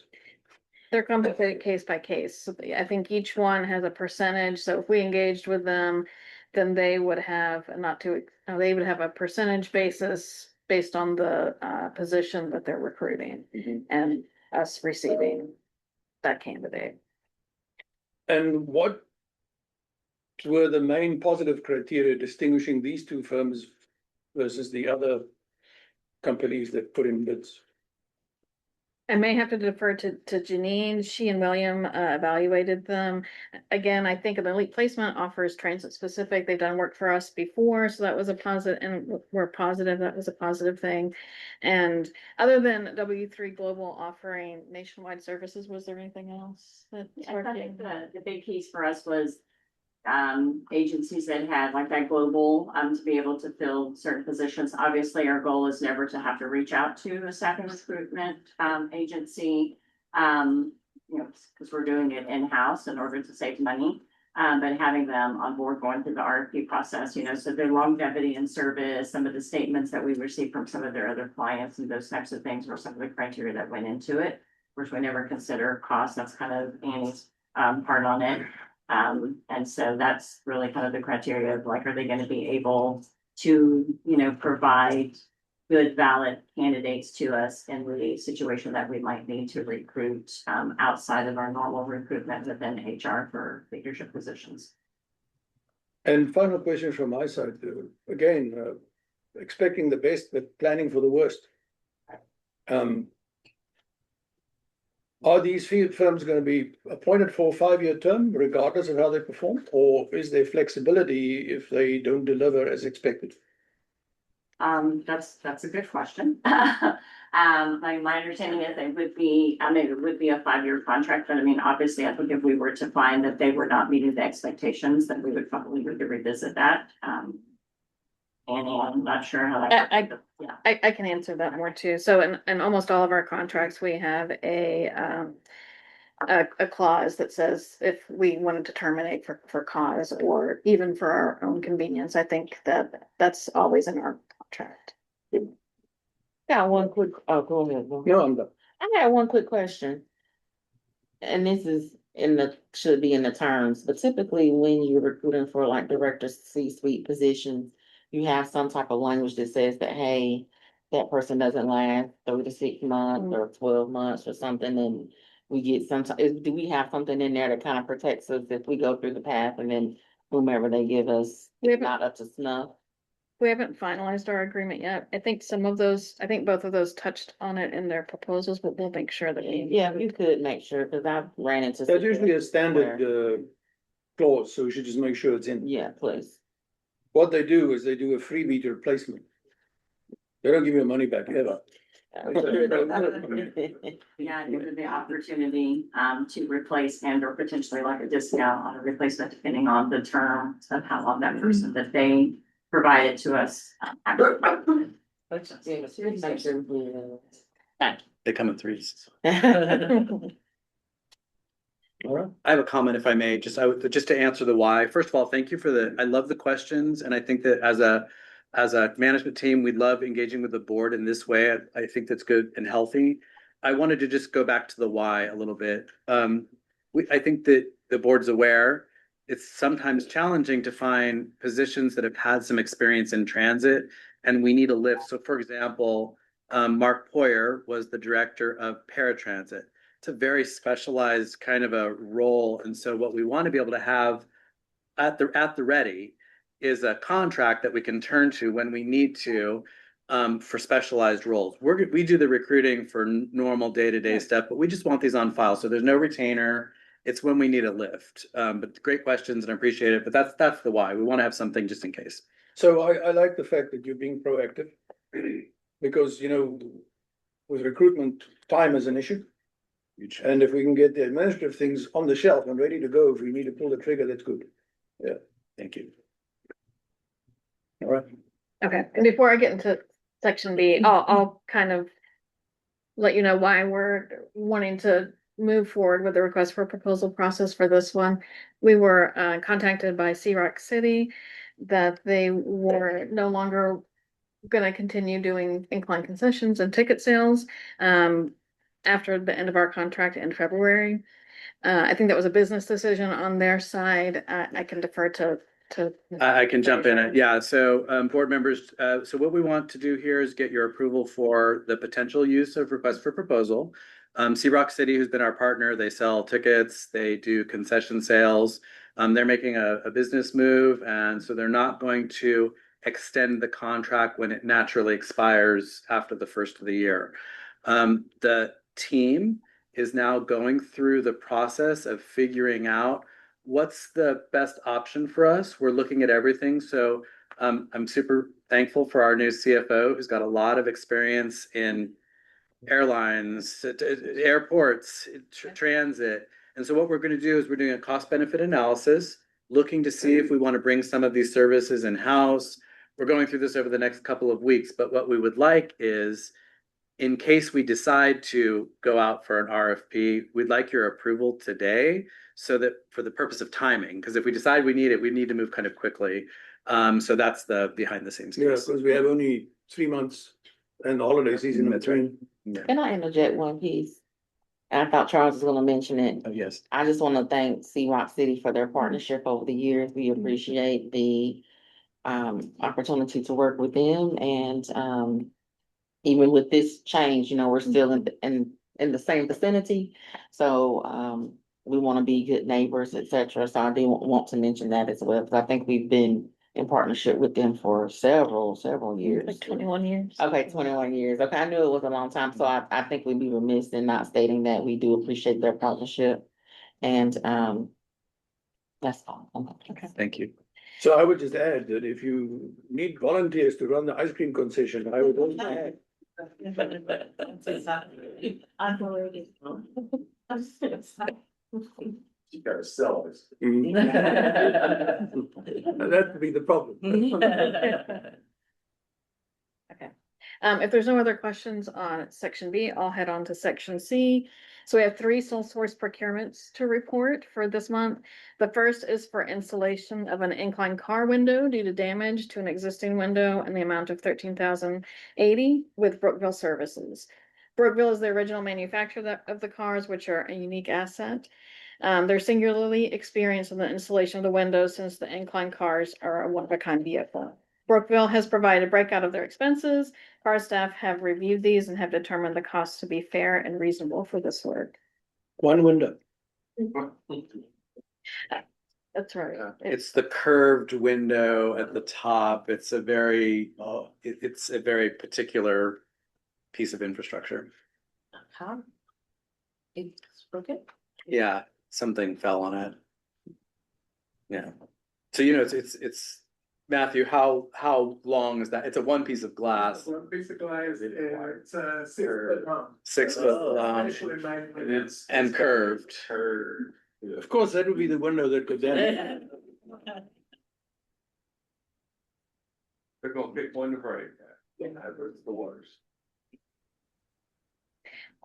They're compensated case by case. So I think each one has a percentage. So if we engaged with them, then they would have they would have a percentage basis based on the position that they're recruiting and us receiving that candidate. And what were the main positive criteria distinguishing these 2 firms versus the other companies that put in bids? I may have to defer to Janine. She and William evaluated them. Again, I think an elite placement offers transit specific. They've done work for us before, so that was a positive, and we're positive that was a positive thing. And other than W3 Global offering nationwide services, was there anything else that's I working? think the big piece for us was agencies that had like that global, to be able to fill certain positions. Obviously, our goal is never to have to reach out to a staffing recruitment, agency. Because we're doing it in-house in order to save money. But having them on board going through the RFP process, so their longevity in service, some of the statements that we received from some of their other clients and those types of things were some of the criteria that went into it. Of course, we never consider cost. That's kind of Annie's part on it. And so that's really kind of the criteria of like, are they going to be able to, provide good valid candidates to us in the situation that we might need to recruit outside of our normal recruitment within HR for leadership positions. And final question from my side, again, expecting the best, but planning for the worst. Are these firms going to be appointed for a 5-year term, regardless of how they perform, or is there flexibility if they don't deliver as expected? That's a good question. My understanding is it would be a 5-year contract, but obviously, I think if we were to find that they were not meeting the expectations, then we would probably need to revisit that. And I'm not sure how that. I can answer that more too. So in almost all of our contracts, we have a clause that says if we wanted to terminate for cause or even for our own convenience. I think that's always in our contract. Got one quick, oh, go ahead. No, I'm done. I got one quick question. And this is should be in the terms, but typically when you're recruiting for like director C-suite positions, you have some type of language that says that, hey, that person doesn't last 3 to 6 months or 12 months or something, and we get do we have something in there that kind of protects us if we go through the path and then whomever they give us is not up to snuff? We haven't finalized our agreement yet. I think both of those touched on it in their proposals, but we'll make sure that we. Yeah, you could make sure, because I've ran into. There's usually a standard clause, so we should just make sure it's in. Yeah, please. What they do is they do a freebie replacement. They don't give you money back ever. Yeah, give them the opportunity to replace and or potentially like a discount on a replacement depending on the term of how long that person that they provided to us. They come in threes. All right. I have a comment if I may, just to answer the why. First of all, thank you I love the questions. And I think that as a As a management team, we love engaging with the board in this way. I think that's good and healthy. I wanted to just go back to the why a little bit. I think that the board's aware. It's sometimes challenging to find positions that have had some experience in transit, and we need a lift. So for example, Mark Poyer was the director of paratransit. It's a very specialized kind of a role. And so what we want to be able to have at the ready is a contract that we can turn to when we need to for specialized roles. We do the recruiting for normal day-to-day stuff, but we just want these on file. So there's no retainer. It's when we need a lift. But great questions and I appreciate it. But that's the why. We want to have something just in case. So I like the fact that you're being proactive. Because, you know, with recruitment, time is an issue. And if we can get the administrative things on the shelf and ready to go, if we need to pull the trigger, that's good. Thank you. All right. Okay, and before I get into section B, I'll kind of let you know why we're wanting to move forward with the request for proposal process for this one. We were contacted by Rock City that they were no longer gonna continue doing incline concessions and ticket sales after the end of our contract in February. I think that was a business decision on their side. I can defer to. I can jump in. Yeah, so board members, so what we want to do here is get your approval for the potential use of request for proposal. Rock City, who's been our partner, they sell tickets, they do concession sales. They're making a business move, and so they're not going to extend the contract when it naturally expires after the first of the year. The team is now going through the process of figuring out what's the best option for us. We're looking at everything. So I'm super thankful for our new CFO, who's got a lot of experience in airlines, airports, transit. And so what we're going to do is we're doing a cost benefit analysis, looking to see if we want to bring some of these services in-house. We're going through this over the next couple of weeks, but what we would like is, in case we decide to go out for an RFP, we'd like your approval today, so that for the purpose of timing, because if we decide we need it, we need to move kind of quickly. So that's the behind the scenes Yeah, piece. because we have only 3 months and the holiday season in That's right. between. Yeah. Can I interject one piece? And I thought Charles was gonna mention it. Oh, yes. I just want to thank Rock City for their partnership over the years. We appreciate the opportunity to work with them, and even with this change, you know, we're still in the same vicinity. So we want to be good neighbors, et cetera. So I did want to mention that as well, because I think we've been in partnership with them for several years. Like 21 years. Okay, 21 years. Okay, I knew it was a long time, so I think we'd be remiss in not stating that we do appreciate their partnership. And that's all. Okay. Thank you. So I would just add that if you need volunteers to run the ice cream concession, I would also add. You gotta sell this. That would be the problem. Okay. If there's no other questions on section B, I'll head on to section C. So we have 3 sole source procurements to report for this month. The first is for installation of an incline car window due to damage to an existing window in the amount of $13,080 with Brookville Services. Brookville is the original manufacturer of the cars, which are a unique asset. They're singularly experienced in the installation of the windows, since the incline cars are a one-of-a-kind vehicle. Brookville has provided breakout of their expenses. Car staff have reviewed these and have determined the cost to be fair and reasonable for this work. One window. That's right. It's the curved window at the top. It's a very, it's a very particular piece of infrastructure. How? It's broken? Yeah, something fell on it. Yeah. So, you know, it's Matthew, how long is that? It's a one piece of glass. One piece of glass, it's 6 foot long. 6 foot long Actually, 9 foot. and curved. Of course, that would be the window that could then. They're gonna pick one to break. That's the worst.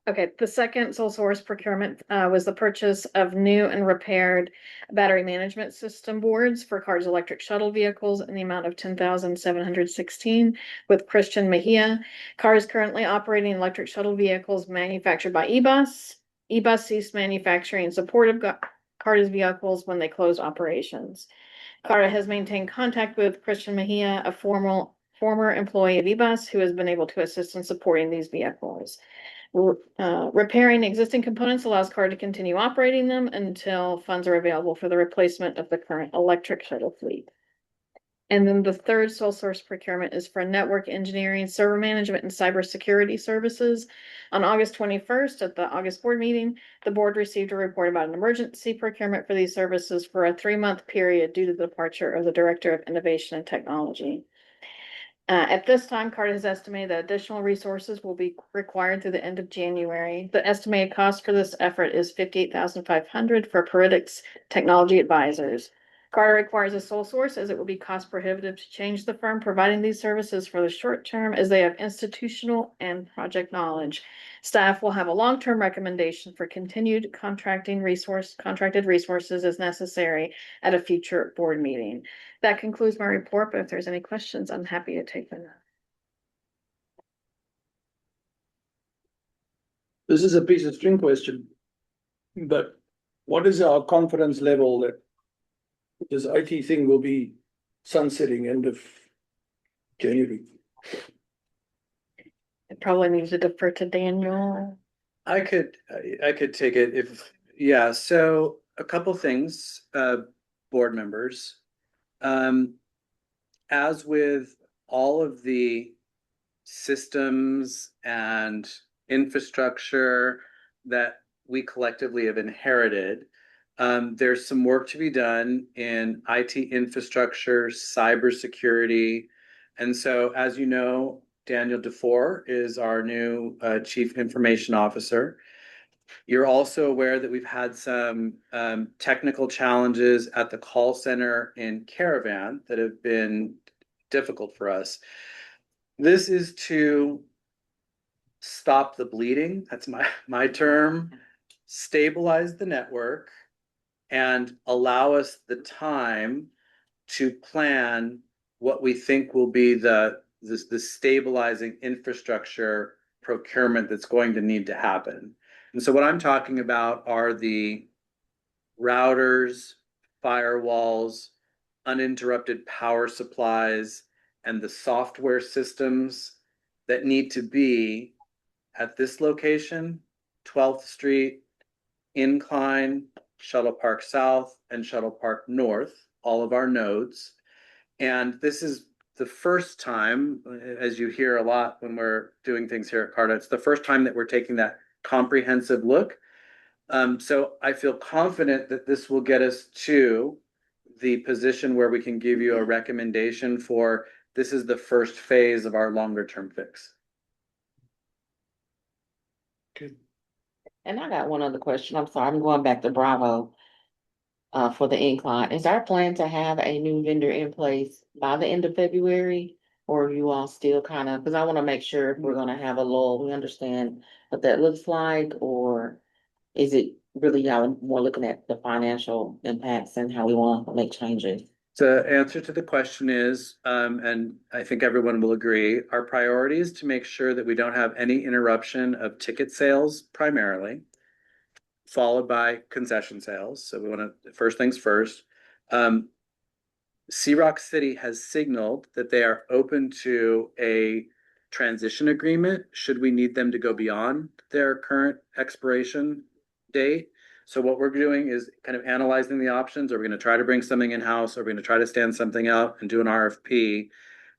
Okay, the second sole source procurement was the purchase of new and repaired battery management system boards for Carr's electric shuttle vehicles in the amount of 10,716 with Christian Mejia. Carr is currently operating electric shuttle vehicles manufactured by eBus. eBus ceased manufacturing in support of Carr's vehicles when they closed operations. Carr has maintained contact with Christian Mejia, a former employee of eBus, who has been able to assist in supporting these vehicles. Repairing existing components allows Carr to continue operating them until funds are available for the replacement of the current electric shuttle fleet. And then the third sole source procurement is for network engineering, server management, and cybersecurity services. On August 21st, at the August board meeting, the board received a report about an emergency procurement for these services for a 3-month period due to the departure of the Director of Innovation and Technology. At this time, Carter has estimated that additional resources will be required through the end of January. The estimated cost for this effort is $58,500 for Peridix Technology Advisors. Carter requires a sole source as it will be cost prohibitive to change the firm providing these services for the short term as they have institutional and project knowledge. Staff will have a long-term recommendation for continued contracted resources as necessary at a future board meeting. That concludes my report, but if there's any questions, I'm happy to take them. This is a piece of string question. But what is our confidence level that this IT thing will be sunsetting end of January? I probably need to defer to Daniel. I could take it if, yeah, so a couple things, board members. As with all of the systems and infrastructure that we collectively have inherited, there's some work to be done in IT infrastructure, cybersecurity. And so, as you know, Daniel DeFore is our new Chief Information Officer. You're also aware that we've had some technical challenges at the call center in Caravan that have been difficult for us. This is to stop the bleeding. That's my term. Stabilize the network and allow us the time to plan what we think will be the stabilizing infrastructure procurement that's going to need to happen. And so what I'm talking about are the routers, firewalls, uninterrupted power supplies, and the software systems that need to be at this location, 12th Street, Incline, Shuttle Park South, and Shuttle Park North, all of our nodes. And this is the first time, as you hear a lot when we're doing things here at CARTA, it's the first time that we're taking that comprehensive look. So I feel confident that this will get us to the position where we can give you a recommendation for this is the first phase of our longer term fix. And I got one other question. I'm sorry, I'm going back to Bravo. For the incline, is our plan to have a new vendor in place by the end of February? Or are you all still kind of, because I want to make sure if we're gonna have a lull, we understand what that looks like, or is it really y'all more looking at the financial impacts and how we want to make changes? The answer to the question is, and I think everyone will agree, our priority is to make sure that we don't have any interruption of ticket sales primarily, followed by concession sales. So we want to, first things first. Sea Rock City has signaled that they are open to a transition agreement should we need them to go beyond their current expiration date. So what we're doing is kind of analyzing the options. Are we going to try to bring something in-house? Are we going to try to stand something out and do an RFP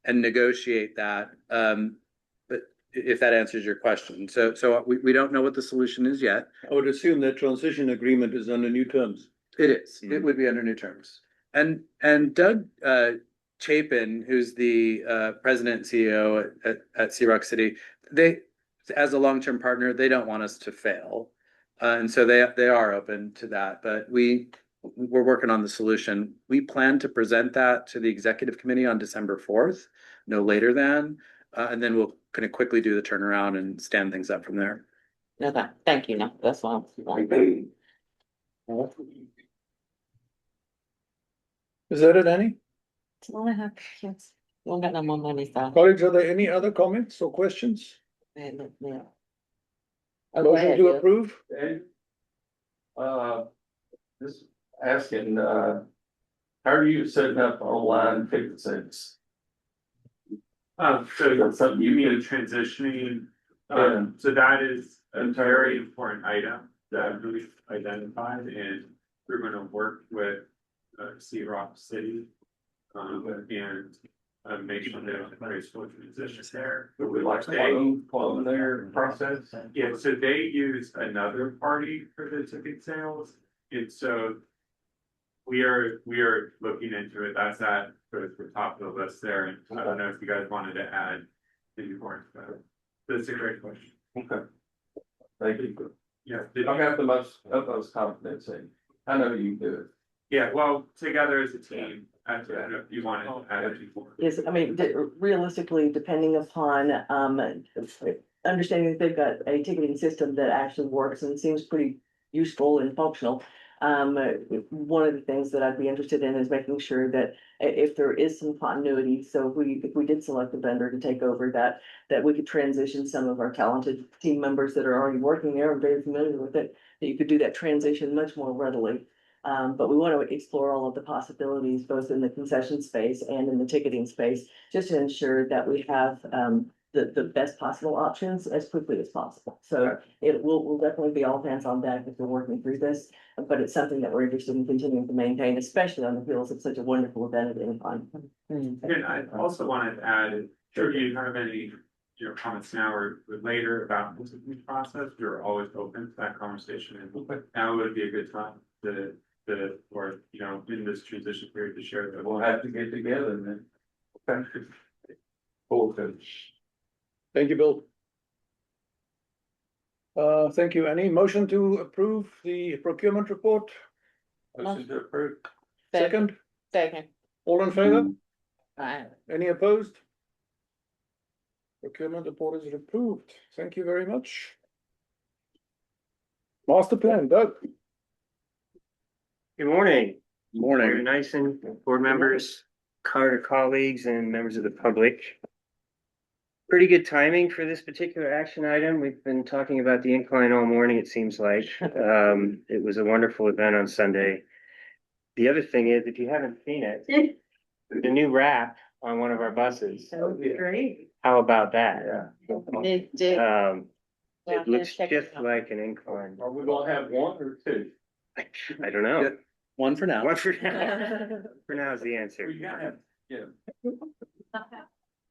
and negotiate that? But if that answers your question. So we don't know what the solution is yet. I would assume that transition agreement is under new terms. It is. It would be under new terms. And Doug Chapin, who's the president and CEO at Sea Rock City, they, as a long-term partner, they don't want us to fail. And so they are open to that, but we're working on the solution. We plan to present that to the executive committee on December 4th, no later than, and then we'll kind of quickly do the turnaround and stand things up from there. No, thank you, no, that's all. Is that it, Annie? That's all I have. Yes. Don't got no more money, so. Colleagues, are there any other comments or questions? Yeah. Oh, go Motion ahead, to Bill. approve? Okay. Just asking, how are you setting up online ticket sales? So That's something you you mean can, transitioning, Yeah. so that is a very important item that we've identified and we're gonna work with Sea Rock City. And make sure there's a graceful transition there. would we like to clone their process? Yeah, so they use another party for the ticket sales, and so. We are looking into it, that's at the top of the list there, and I don't know if you guys wanted to add any more, but that's a great question. Okay. Thank you. Yeah, I got the most utmost confidence in, I know you do it. yeah, well, together as a team, I don't know if you wanted to add any more. Is, I mean, realistically, depending upon, understanding that they've got a ticketing system that actually works and seems pretty useful and functional. One of the things that I'd be interested in is making sure that if there is some continuity, so if we did select a vendor to take over that we could transition some of our talented team members that are already working there and very familiar with it, that you could do that transition much more readily. But we want to explore all of the possibilities, both in the concession space and in the ticketing space, just to ensure that we have the best possible options as quickly as possible. So it will definitely be all hands on deck if we're working through this, but it's something that we're interested in continuing to maintain, especially on the heels of such a wonderful event at Incline. And I also wanted to add, sure you have any, comments now or later about the process, you're always open to that conversation, and now would be a good time or, in this transition period to share that. We'll have to get together then. Okay. Cool. Thank you, Bill. Thank you. Any motion to approve the procurement report? Motion to approve. Second, Second. all in favor? Alright. Any opposed? Procurement report is approved. Thank you very much. Master plan, Doug. Good morning. Morning. Mayor Nyson, board members, Carter colleagues, and members of the public. Pretty good timing for this particular action item. We've been talking about the Incline all morning, it seems like. It was a wonderful event on Sunday. The other thing is, if you haven't seen it, the new wrap on one of our buses. That would be great. How about that? Yeah. It looks just like an Incline. Are we gonna have one or two? I don't know. One for now. One for now. For now is the answer. We gotta have, yeah.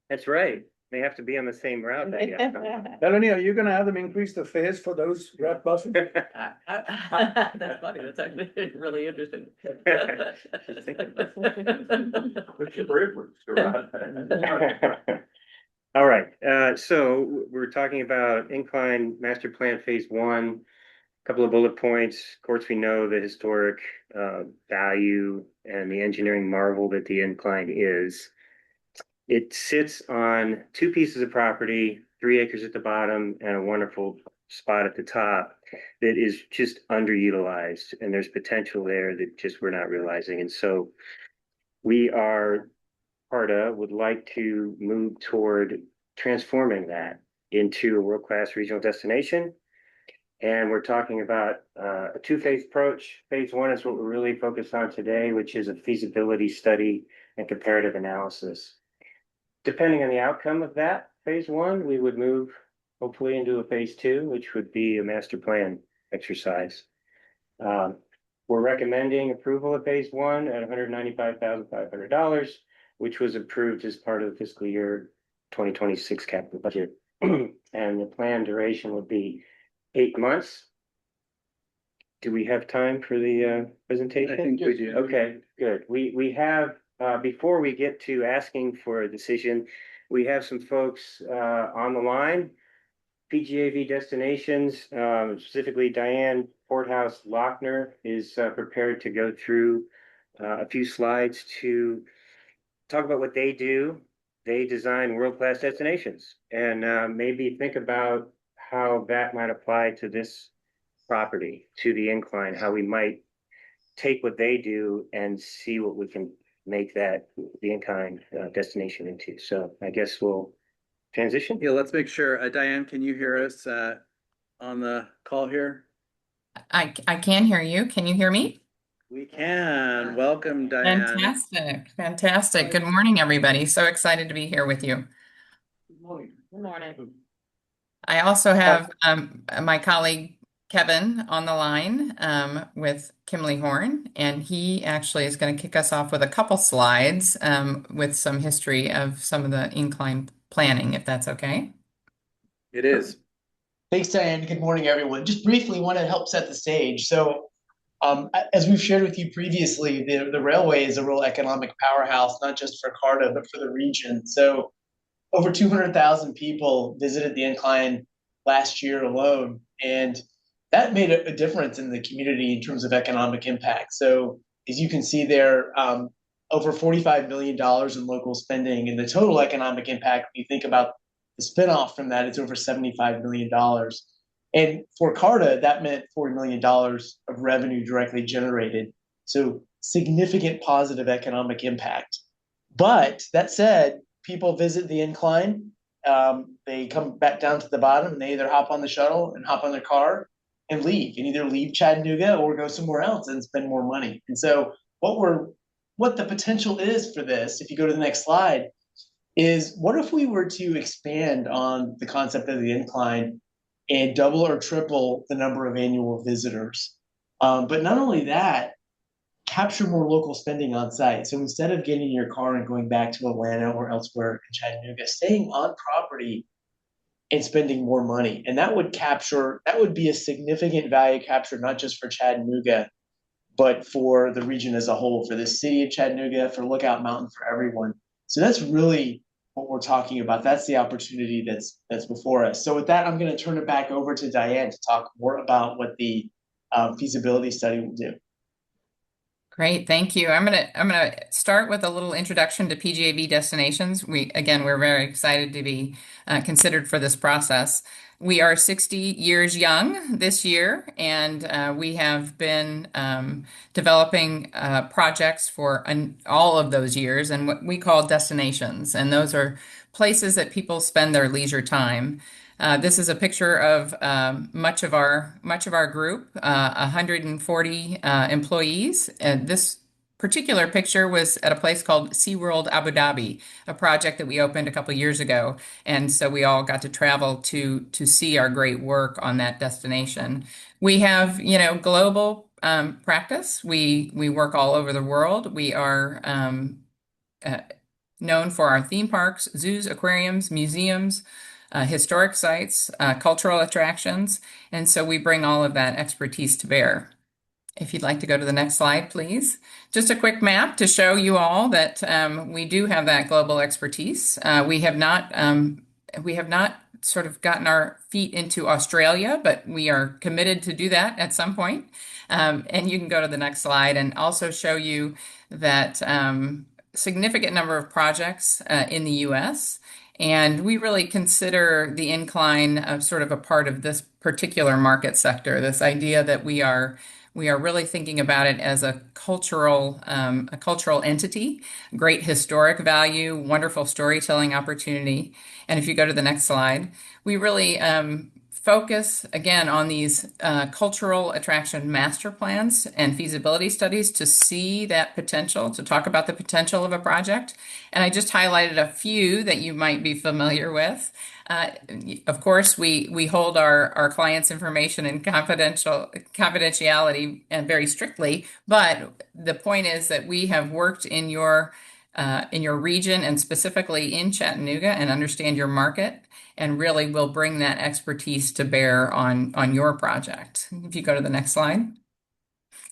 That's right. They have to be on the same route, I guess. Melanie, are you gonna have them increase the fares for those rat buses? That's funny, that's actually really interesting. Put your privilege to ride. All right, so we're talking about Incline Master Plan Phase 1. Couple of bullet points. Of course, we know the historic value and the engineering marvel that the Incline is. It sits on 2 pieces of property, 3 acres at the bottom and a wonderful spot at the top that is just underutilized, and there's potential there that just we're not realizing. And so PARTA would like to move toward transforming that into a world-class regional destination. And we're talking about a 2-phase approach. Phase 1 is what we're really focused on today, which is a feasibility study and comparative analysis. Depending on the outcome of that phase 1, we would move hopefully into a phase 2, which would be a master plan exercise. We're recommending approval of phase 1 at $195,500, which was approved as part of the fiscal year 2026 capital budget. And the plan duration would be 8 months. Do we have time for the presentation? I think we do. Okay, good. We have, before we get to asking for a decision, we have some folks on the line. PGAV Destinations, specifically Diane Porthouse Lochner, is prepared to go through a few slides to talk about what they do. They design world-class destinations, and maybe think about how that might apply to this property, to the incline, how we might take what they do and see what we can make that the in-kind destination into. So I guess we'll transition. Yeah, let's make sure. Diane, can you hear us on the call here? I can hear you. Can you hear me? We can. Welcome, Diane. Fantastic. Fantastic. Good morning, everybody. So excited to be here with you. Good morning. Good morning. I also have my colleague Kevin on the line with Kimley Horn, and he actually is going to kick us off with a couple slides with some history of some of the incline planning, if that's okay. It is. Thanks, Diane. Good morning, everyone. Just briefly want to help set the stage. So, as we've shared with you previously, the railway is a real economic powerhouse, not just for Carta, but for the region. So, over 200,000 people visited the incline last year alone, and that made a difference in the community in terms of economic impact. So, as you can see there, over $45 million in local spending, and the total economic impact, when you think about the spinoff from that, it's over $75 million. And for Carta, that meant $40 million of revenue directly generated. So significant positive economic impact. But that said, people visit the incline, they come back down to the bottom, and they either hop on the shuttle and hop on their car and leave, and either leave Chattanooga or go somewhere else and spend more money. And so what the potential is for this, if you go to the next slide, is what if we were to expand on the concept of the incline and double or triple the number of annual visitors? But not only that, capture more local spending on site. So instead of getting in your car and going back to Atlanta or elsewhere in Chattanooga, staying on property and spending more money. And that would be a significant value capture, not just for Chattanooga, but for the region as a whole, for the city of Chattanooga, for Lookout Mountain, for everyone. So that's really what we're talking about. That's the opportunity that's before us. So with that, I'm going to turn it back over to Diane to talk more about what the feasibility study will do. Great, thank you. I'm gonna start with a little introduction to PGAV Destinations. We're very excited to be considered for this process. We are 60 years young this year, and we have been developing projects for all of those years, and what we call destinations. And those are places that people spend their leisure time. This is a picture of much of our group, 140 employees. And this particular picture was at a place called SeaWorld Abu Dhabi, a project that we opened a couple years ago. And so we all got to travel to see our great work on that destination. We have, global practice. We work all over the world. We are known for our theme parks, zoos, aquariums, museums, historic sites, cultural attractions, and so we bring all of that expertise to bear. If you'd like to go to the next slide, please. Just a quick map to show you all that we do have that global expertise. We have not sort of gotten our feet into Australia, but we are committed to do that at some point. And you can go to the next slide and also show you that significant number of projects in the U.S., and we really consider the incline of sort of a part of this particular market sector, this idea that we are really thinking about it as a cultural entity, great historic value, wonderful storytelling opportunity. And if you go to the next slide, we really focus again on these cultural attraction master plans and feasibility studies to see that potential, to talk about the potential of a project. And I just highlighted a few that you might be familiar with. Of course, we hold our clients' information in confidentiality and very strictly, but the point is that we have worked in your region and specifically in Chattanooga and understand your market, and really will bring that expertise to bear on your project. If you go to the next slide.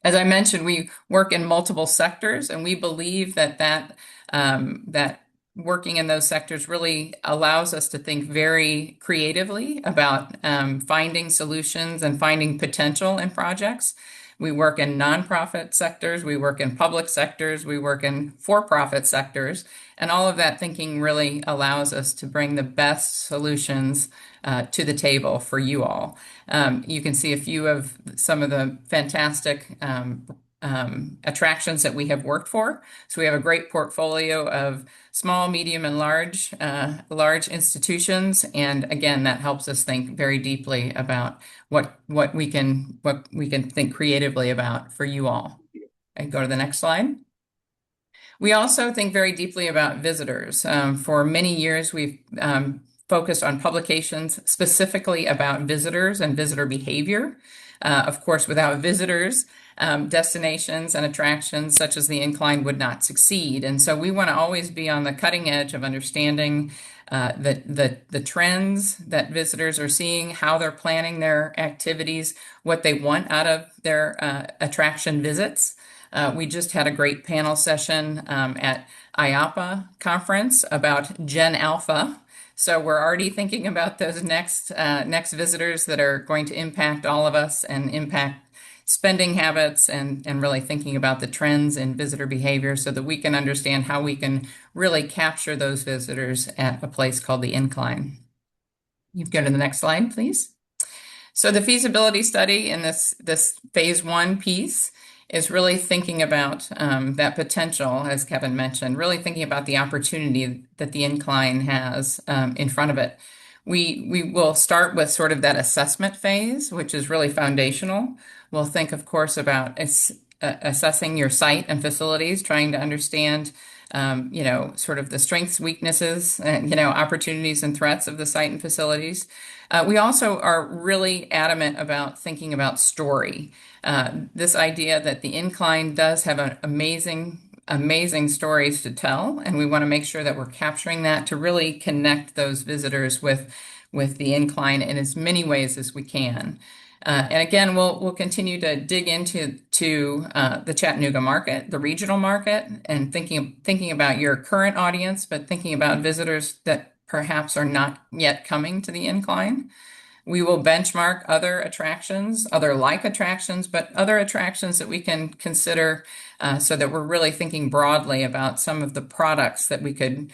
As I mentioned, we work in multiple sectors, and we believe that working in those sectors really allows us to think very creatively about finding solutions and finding potential in projects. We work in nonprofit sectors, we work in public sectors, we work in for-profit sectors, and all of that thinking really allows us to bring the best solutions to the table for you all. You can see a few of some of the fantastic attractions that we have worked for. So we have a great portfolio of small, medium, and large institutions. And again, that helps us think very deeply about what we can think creatively about for you all. And go to the next slide. We also think very deeply about visitors. For many years, we've focused on publications specifically about visitors and visitor behavior. Of course, without visitors, destinations and attractions such as the Incline would not succeed. And so we want to always be on the cutting edge of understanding the trends that visitors are seeing, how they're planning their activities, what they want out of their attraction visits. We just had a great panel session at IAPA conference about Gen Alpha. So we're already thinking about those next visitors that are going to impact all of us and impact spending habits and really thinking about the trends in visitor behavior so that we can understand how we can really capture those visitors at a place called the Incline. You can go to the next slide, please. So the feasibility study in this phase 1 piece is really thinking about that potential, as Kevin mentioned, really thinking about the opportunity that the Incline has in front of it. We will start with sort of that assessment phase, which is really foundational. We'll think, of course, about assessing your site and facilities, trying to understand, sort of the strengths, weaknesses, and, opportunities and threats of the site and facilities. We also are really adamant about thinking about story. This idea that the Incline does have an amazing stories to tell, and we want to make sure that we're capturing that to really connect those visitors with the Incline in as many ways as we can. And again, we'll continue to dig into the Chattanooga market, the regional market, and thinking about your current audience, but thinking about visitors that perhaps are not yet coming to the Incline. We will benchmark other attractions, other like attractions, but other attractions that we can consider so that we're really thinking broadly about some of the products that we could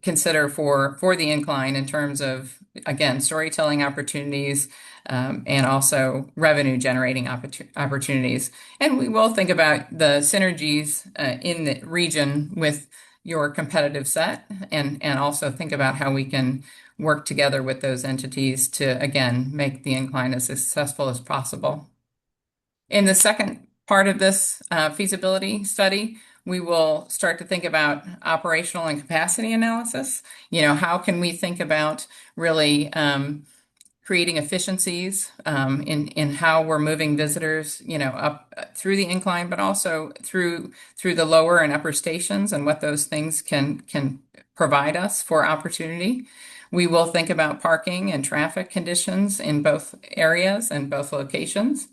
consider for the Incline in terms of, again, storytelling opportunities and also revenue generating opportunities. And we will think about the synergies in the region with your competitive set and also think about how we can work together with those entities to, again, make the Incline as successful as possible. In the second part of this feasibility study, we will start to think about operational and capacity analysis. How can we think about really creating efficiencies in how we're moving visitors, up through the Incline, but also through the lower and upper stations and what those things can provide us for opportunity. We will think about parking and traffic conditions in both areas and both locations.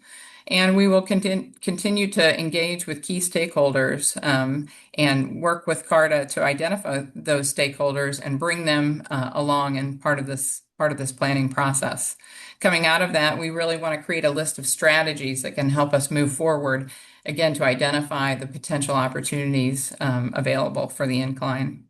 And we will continue to engage with key stakeholders and work with CARTA to identify those stakeholders and bring them along in part of this planning process. Coming out of that, we really want to create a list of strategies that can help us move forward, again, to identify the potential opportunities available for the Incline.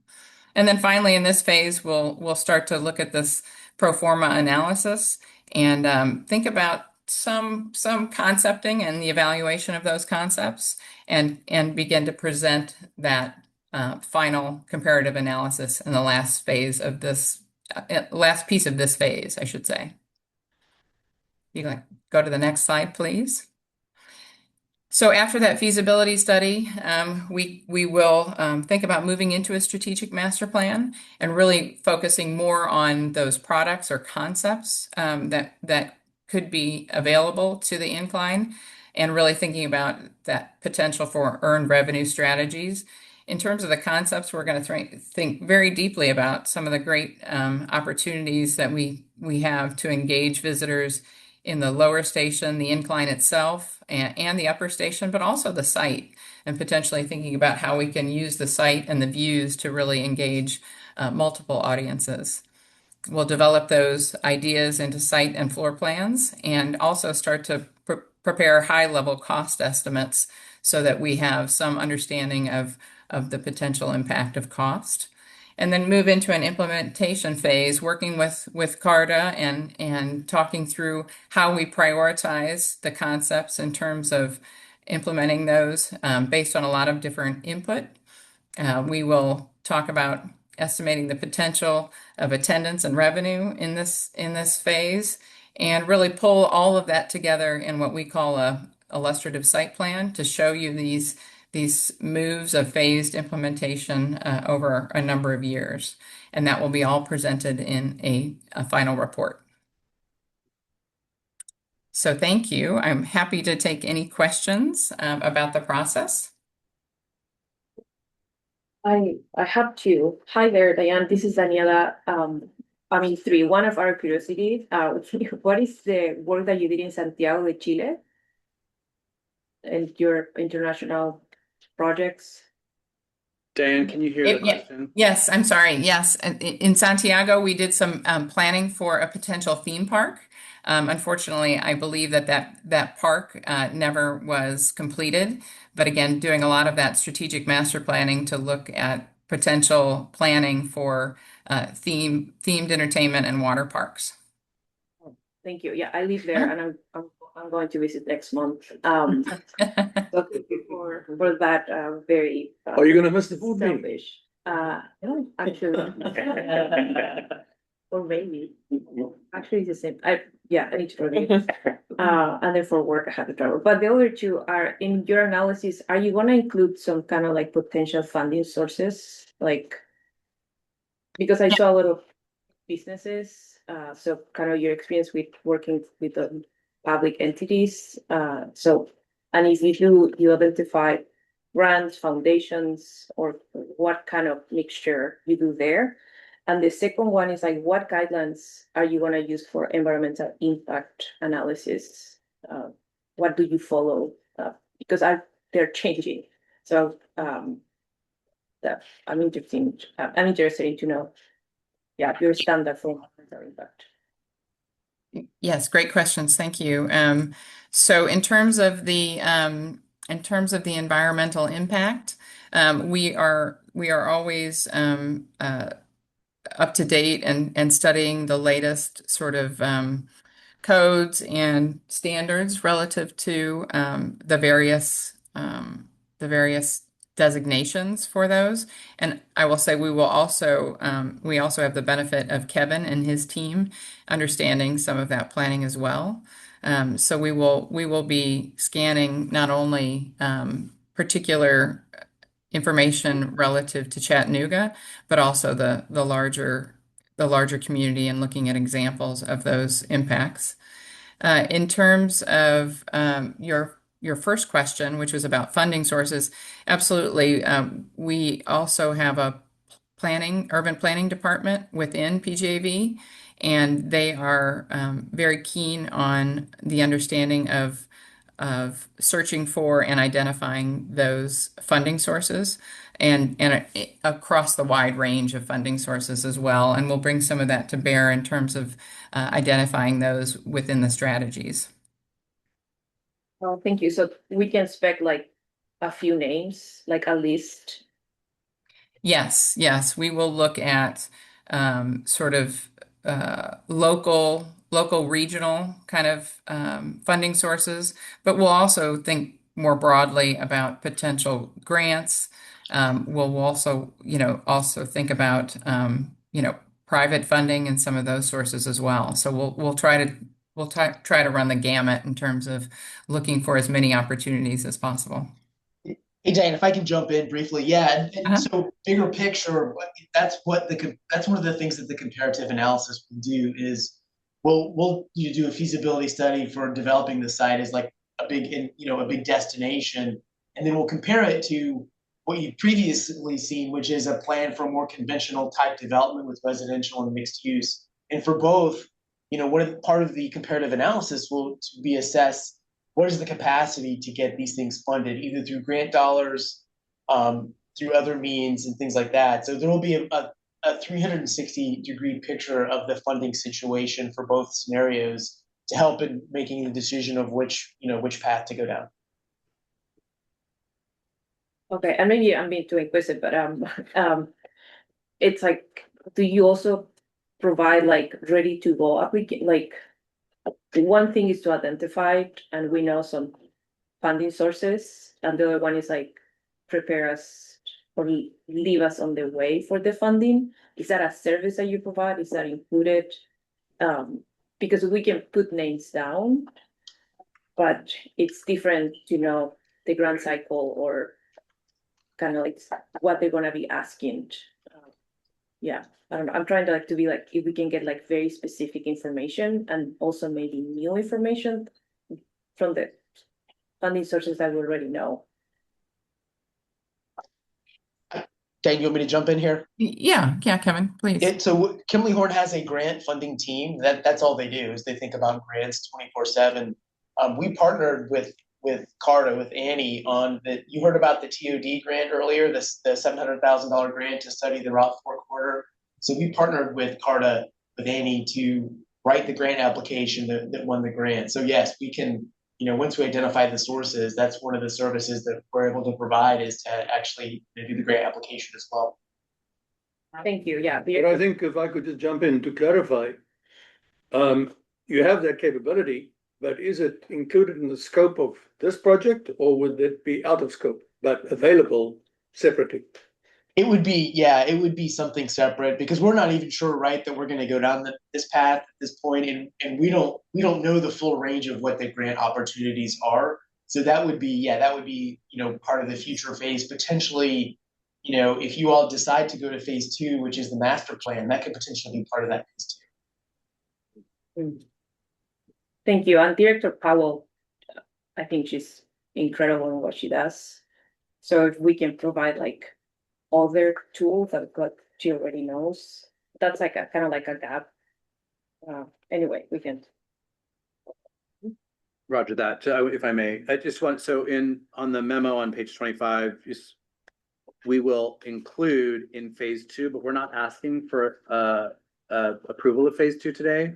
And then finally, in this phase, we'll start to look at this pro forma analysis and think about some concepting and the evaluation of those concepts and begin to present that final comparative analysis in the last phase of this, last piece of this phase, I should say. You can go to the next slide, please. So after that feasibility study, we will think about moving into a strategic master plan and really focusing more on those products or concepts that could be available to the Incline and really thinking about that potential for earned revenue strategies. In terms of the concepts, we're going to think very deeply about some of the great opportunities that we have to engage visitors in the lower station, the Incline itself, and the upper station, but also the site, and potentially thinking about how we can use the site and the views to really engage multiple audiences. We'll develop those ideas into site and floor plans and also start to prepare high-level cost estimates so that we have some understanding of the potential impact of cost. And then move into an implementation phase, working with CARTA and talking through how we prioritize the concepts in terms of implementing those based on a lot of different input. We will talk about estimating the potential of attendance and revenue in this phase, and really pull all of that together in what we call a illustrative site plan to show you these moves of phased implementation over a number of years. And that will be all presented in a final report. So thank you. I'm happy to take any questions about the process. I have two. Hi there, Diane. This is Daniela. Three. One of our curiosities, what is the work that you did in Santiago de Chile and your international projects? Diane, can you hear the question? Yes, I'm sorry. Yes, in Santiago, we did some planning for a potential theme park. Unfortunately, I believe that park never was completed. But again, doing a lot of that strategic master planning to look at potential planning for themed entertainment and water parks. Thank you. Yeah, I live there, and I'm going to visit next month. So thank you for that very. Are you gonna miss the food? Selfish. No, actually. Or maybe. Actually, it's the same. I need to travel. And then for work, I have to travel. But the other two are, in your analysis, are you gonna include some kind of like potential funding sources? Like, because I saw a lot of businesses, so kind of your experience with working with the public entities. And if you identify grants, foundations, or what kind of mixture you do there. And the second one is like, what guidelines are you gonna use for environmental impact analysis? What do you follow? Because they're changing. So I'm interested to know, your standard for environmental impact. Yes, great questions. Thank you. So in terms of the environmental impact, we are always up to date and studying the latest sort of codes and standards relative to the various designations for those. And I will say we also have the benefit of Kevin and his team understanding some of that planning as well. So we will be scanning not only particular information relative to Chattanooga, but also the larger community and looking at examples of those impacts. In terms of your first question, which was about funding sources, absolutely. We also have a urban planning department within PGAV, and they are very keen on the understanding of searching for and identifying those funding sources and across the wide range of funding sources as well. And we'll bring some of that to bear in terms of identifying those within the strategies. Oh, thank you. So we can expect like a few names, like a list. Yes, we will look at sort of local, regional kind of funding sources, but we'll also think more broadly about potential grants. We'll also think about private funding and some of those sources as well. So we'll try to run the gamut in terms of looking for as many opportunities as possible. Hey, Diane, if I can jump in briefly. Yeah, and so bigger picture, that's one of the things that the comparative analysis will do is we'll do a feasibility study for developing the site as like a big destination, and then we'll compare it to what you've previously seen, which is a plan for more conventional type development with residential and mixed use. And for both, part of the comparative analysis will be assess what is the capacity to get these things funded, either through grant dollars, through other means and things like that. So there will be a 360-degree picture of the funding situation for both scenarios. help in making the decision of which, which path to go down. Okay, and maybe I'm being too inquisitive, but it's like, do you also provide like ready to go like one thing is to identify it, and we know some funding sources, and the other one is like prepare us or leave us on the way for the funding? Is that a service that you provide? Is that included? Because we can put names down, but it's different to know the grant cycle or kind of like what they're gonna be asking. Yeah, I don't know. I'm trying to like to be like, if we can get like very specific information and also maybe new information from the funding sources that we already know. Dan, you want me to jump in here? Yeah, Kevin, please. So Kimley Horn has a grant funding team. That's all they do is they think about grants 24/7. We partnered with CARTA, with Annie on you heard about the TOD grant earlier, the $700,000 grant to study the Route 4 corridor. So we partnered with CARTA, with Annie, to write the grant application that won the grant. So yes, we can, once we identify the sources, that's one of the services that we're able to provide, is to actually do the grant application as well. Thank you, yeah. But I think if I could just jump in to clarify, you have that capability, but is it included in the scope of this project, or would it be out of scope, but available separately? It would be something separate, because we're not even sure, right, that we're going to go down this path at this point, and we don't know the full range of what the grant opportunities are. So that would be part of the future phase potentially. If you all decide to go to phase 2, which is the master plan, that could potentially be part of that phase 2. Thank you. And Director Powell, I think she's incredible in what she does. So if we can provide like other tools that she already knows, that's like a kind of like a gap. Anyway, we can. Roger that. If I may, I just want, on the memo on page 25, we will include in phase 2, but we're not asking for approval of phase 2 today,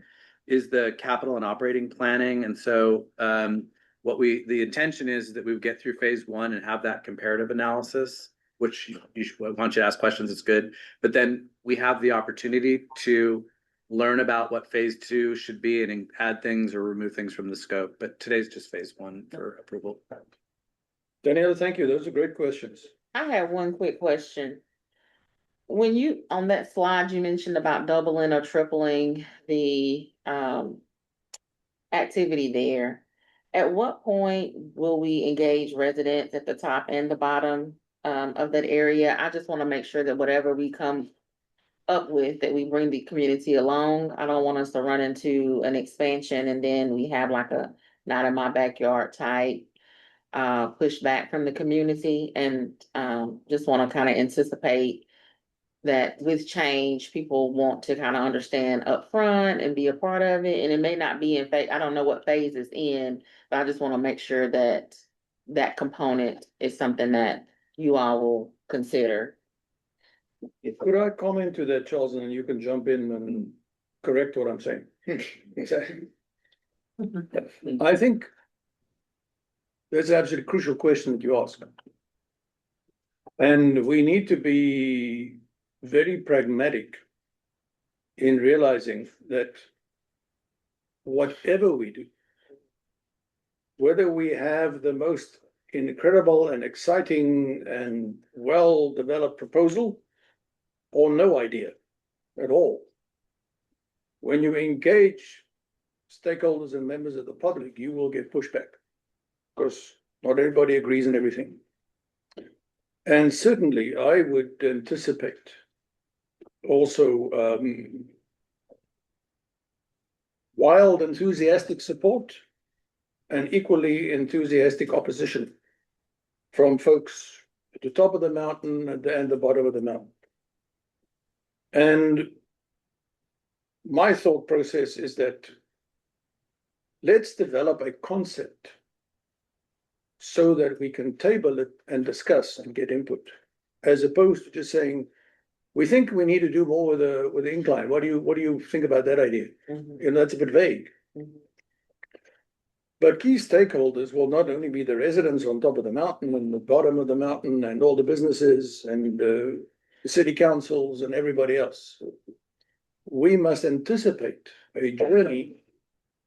is the capital and operating planning. And so the intention is that we would get through phase 1 and have that comparative analysis, which once you ask questions, it's good. But then we have the opportunity to learn about what phase 2 should be and add things or remove things from the scope. But today's just phase 1 for approval. Daniela, thank you. Those are great questions. I have one quick question. When you, on that slide, you mentioned about doubling or tripling the activity there. At what point will we engage residents at the top and the bottom of that area? I just want to make sure that whatever we come up with, that we bring the community along. I don't want us to run into an expansion and then we have like a not in my backyard type pushback from the community, and just want to kind of anticipate that with change, people want to kind of understand upfront and be a part of it. And it may not be in phase, I don't know what phase it's in, but I just want to make sure that that component is something that you all will consider. Could I comment to that, Charles, and you can jump in and correct what I'm saying? Exactly. I think that's an absolutely crucial question that you ask. And we need to be very pragmatic in realizing that whatever we do, whether we have the most incredible and exciting and well-developed proposal or no idea at all, when you engage stakeholders and members of the public, you will get pushback, because not everybody agrees on everything. And certainly I would anticipate also wild enthusiastic support and equally enthusiastic opposition from folks at the top of the mountain and the bottom of the mountain. And my thought process is that let's develop a concept so that we can table it and discuss and get input, as opposed to just saying, we think we need to do more with the incline. What do you think about that idea? Mm-hmm. You know, that's a bit vague. Mm-hmm. But key stakeholders will not only be the residents on top of the mountain and the bottom of the mountain and all the businesses and the city councils and everybody else. We must anticipate a journey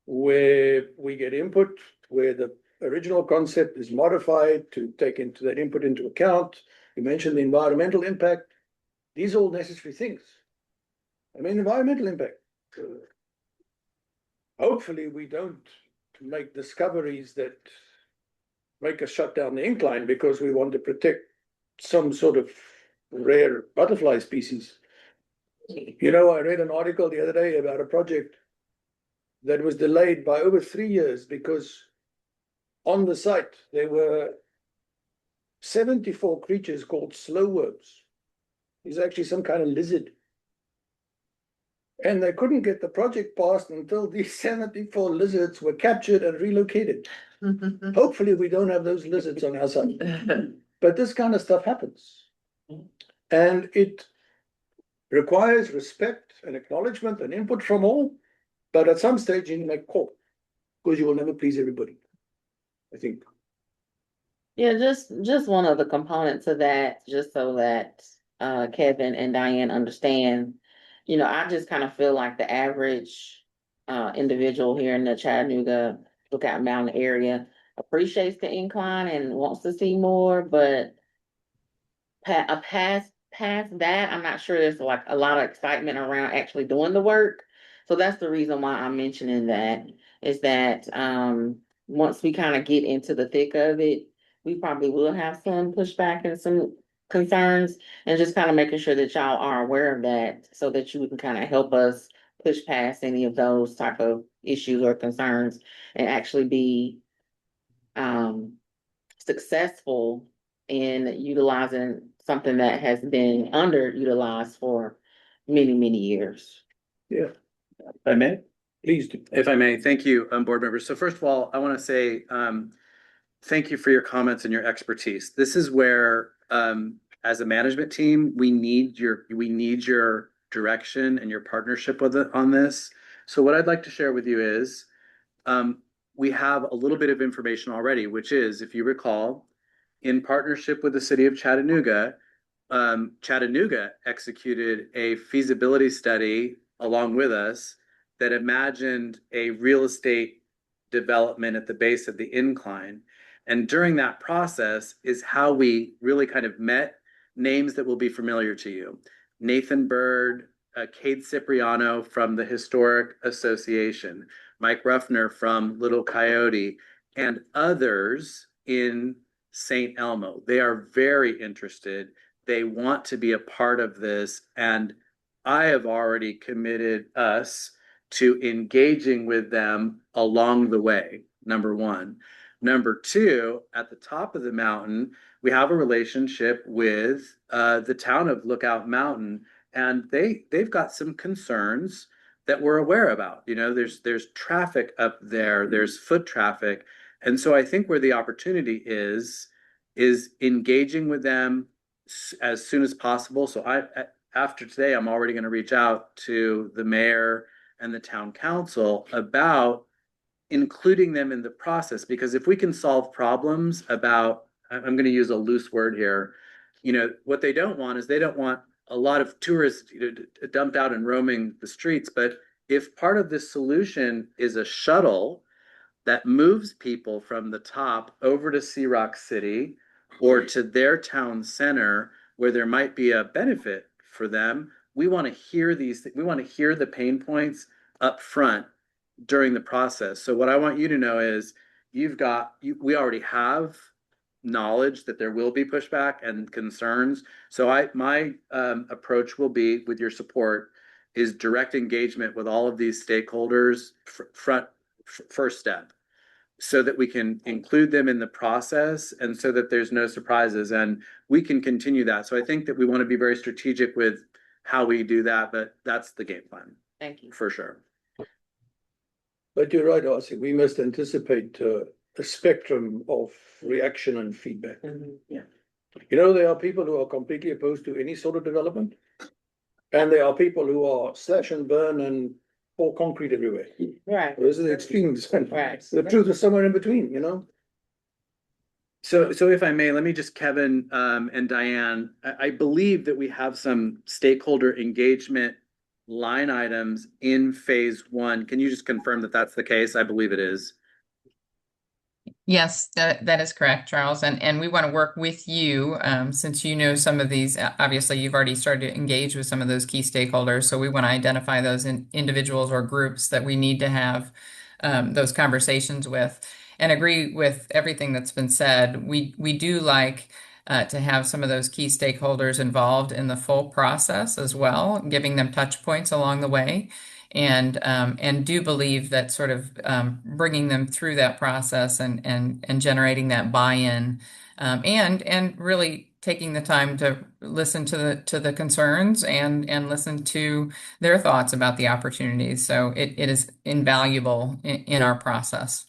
where we get input, where the original concept is modified to take into that input into account. You mentioned the environmental impact. These are all necessary things. I mean, environmental impact. Hopefully we don't make discoveries that make us shut down the incline because we want to protect some sort of rare butterfly species. You know, I read an article the other day about a project that was delayed by over 3 years because on the site there were 74 creatures called slowworms. It's actually some kind of lizard. And they couldn't get the project passed until these 74 lizards were captured and relocated. Hopefully we don't have those lizards on our site. But this kind of stuff happens. And it requires respect and acknowledgement and input from all. But at some stage you make call because you will never please everybody, I think. Yeah, just one of the components of that, just so that Kevin and Diane understand. You know, I just kind of feel like the average individual here in the Chattanooga Lookout Mountain area appreciates the incline and wants to see more, but past that, I'm not sure there's like a lot of excitement around actually doing the work. So that's the reason why I'm mentioning that, is that once we kind of get into the thick of it, we probably will have some pushback and some concerns, and just kind of making sure that y'all are aware of that so that you can kind of help us push past any of those type of issues or concerns and actually be successful in utilizing something that has been underutilized for many, many years. Yeah, If I may? please do. If I may, thank you, board members. So first of all, I want to say, thank you for your comments and your expertise. This is where, as a management team, we need your direction and your partnership with it on this. So what I'd like to share with you is, we have a little bit of information already, which is, if you recall, in partnership with the city of Chattanooga, Chattanooga executed a feasibility study along with us that imagined a real estate development at the base of the incline. And during that process is how we really kind of met names that will be familiar to you. Nathan Bird, Cade Cipriano from the Historic Association, Mike Ruffner from Little Coyote, and others in St. Elmo. They are very interested. They want to be a part of this. And I have already committed us to engaging with them along the way, number one. Number two, at the top of the mountain, we have a relationship with the town of Lookout Mountain, and they've got some concerns that we're aware about. You know, there's traffic up there, there's foot traffic. And so I think where the opportunity is engaging with them as soon as possible. So after today, I'm already going to reach out to the mayor and the town council about including them in the process, because if we can solve problems about, I'm going to use a loose word here, you know, what they don't want is they don't want a lot of tourists dumped out and roaming the streets. But if part of this solution is a shuttle that moves people from the top over to Sea Rock City or to their town center where there might be a benefit for them, we want to hear we want to hear the pain points up front during the process. So what I want you to know is we already have knowledge that there will be pushback and concerns. So my approach will be, with your support, is direct engagement with all of these stakeholders first step, so that we can include them in the process and so that there's no surprises, and we can continue that. So I think that we want to be very strategic with how we do that, but that's the game plan. Thank you. For sure. But you're right, Arcee, we must anticipate a spectrum of reaction and feedback. Yeah. You know, there are people who are completely opposed to any sort of development. And there are people who are slash and burn and pour concrete everywhere. Right. Those are the extremes. Right. The truth is somewhere in between, you know? So if I may, let me just, Kevin, and Diane, I believe that we have some stakeholder engagement line items in phase one. Can you just confirm that that's the case? I believe it is. Yes, that is correct, Charles. And we want to work with you, since you know some of these, obviously you've already started to engage with some of those key stakeholders. So we want to identify those individuals or groups that we need to have those conversations with, and agree with everything that's been said. We do like to have some of those key stakeholders involved in the full process as well, giving them touch points along the way. And do believe that sort of bringing them through that process and generating that buy-in, and really taking the time to listen to the concerns and listen to their thoughts about the opportunities. So it is invaluable in our process.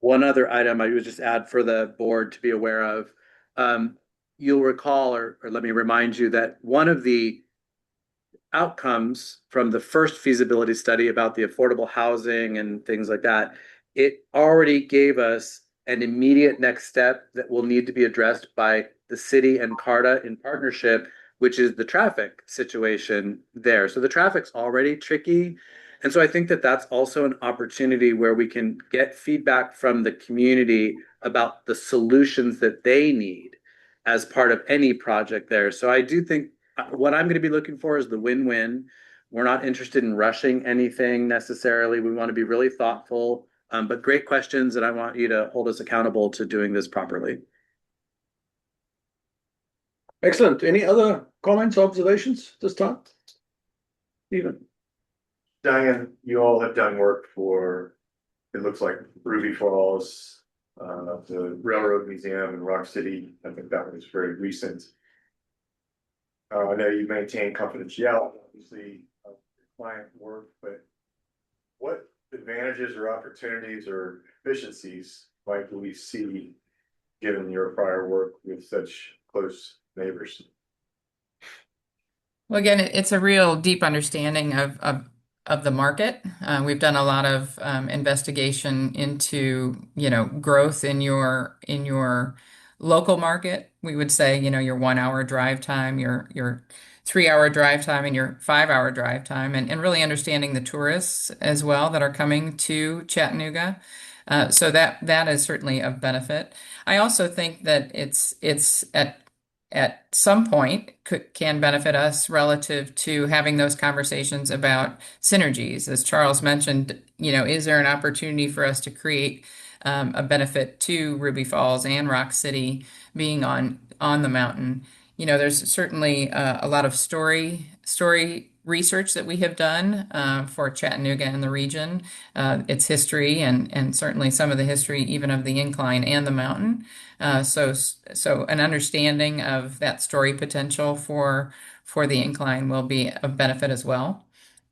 One other item I would just add for the board to be aware of. You'll recall, or let me remind you, that one of the outcomes from the first feasibility study about the affordable housing and things like that, it already gave us an immediate next step that will need to be addressed by the city and CARTA in partnership, which is the traffic situation there. So the traffic's already tricky. And so I think that that's also an opportunity where we can get feedback from the community about the solutions that they need as part of any project there. So I do think what I'm going to be looking for is the win-win. We're not interested in rushing anything necessarily. We want to be really thoughtful, but great questions, and I want you to hold us accountable to doing this properly. Excellent. Any other comments, observations this time? Stephen? Diane, you all have done work for, it looks like Ruby Falls, the Railroad Museum in Rock City. I think that was very recent. I know you maintain confidentiality, obviously, of your client work, but what advantages or opportunities or efficiencies might we see given your prior work with such close neighbors? Well, again, it's a real deep understanding of the market. We've done a lot of investigation into, growth in your local market. We would say, your 1 hour drive time, your 3 hour drive time, and your 5 hour drive time, and really understanding the tourists as well that are coming to Chattanooga. So that is certainly of benefit. I also think that it's at some point can benefit us relative to having those conversations about synergies. As Charles mentioned, is there an opportunity for us to create a benefit to Ruby Falls and Rock City being on the mountain? There's certainly a lot of story research that we have done for Chattanooga and the region, its history, and certainly some of the history even of the incline and the mountain. So an understanding of that story potential for the incline will be of benefit as well.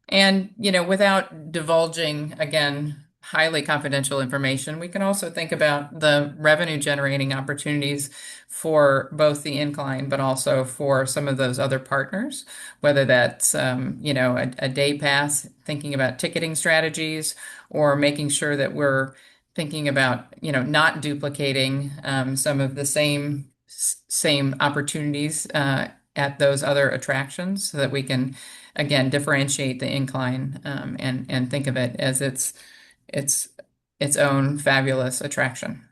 And, without divulging, again, highly confidential information, we can also think about the revenue generating opportunities for both the incline, but also for some of those other partners, whether that's, a day pass, thinking about ticketing strategies, or making sure that we're thinking about, not duplicating some of the same opportunities at those other attractions, so that we can, again, differentiate the incline and think of it as its own fabulous attraction.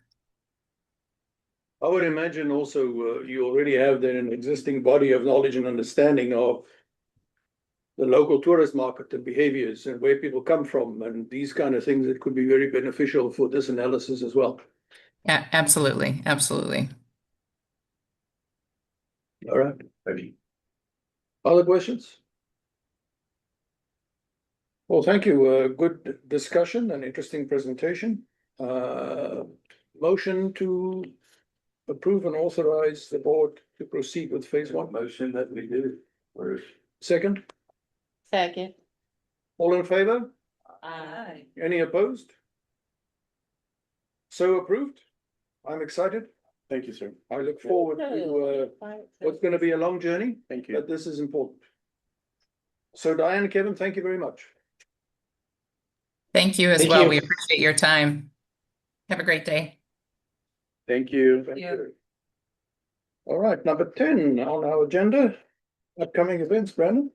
I would imagine also you already have then an existing body of knowledge and understanding of the local tourist market and behaviors and where people come from and these kind of things that could be very beneficial for this analysis as well. Yeah, absolutely. All right. Other questions? Well, thank you. Good discussion and interesting presentation. Motion to approve and authorize the board to proceed with phase one. Motion that we do. Second, Second. all in favor? Aye. Any opposed? So approved. I'm excited. Thank you, sir. I look forward to what's going to be a long journey. Thank you. But this is important. So Diane and Kevin, thank you very much. Thank you as Thank well. you. We appreciate your time. Have a great day. Thank you. Thank you. All right, number 10 on our agenda, upcoming events, Brandon.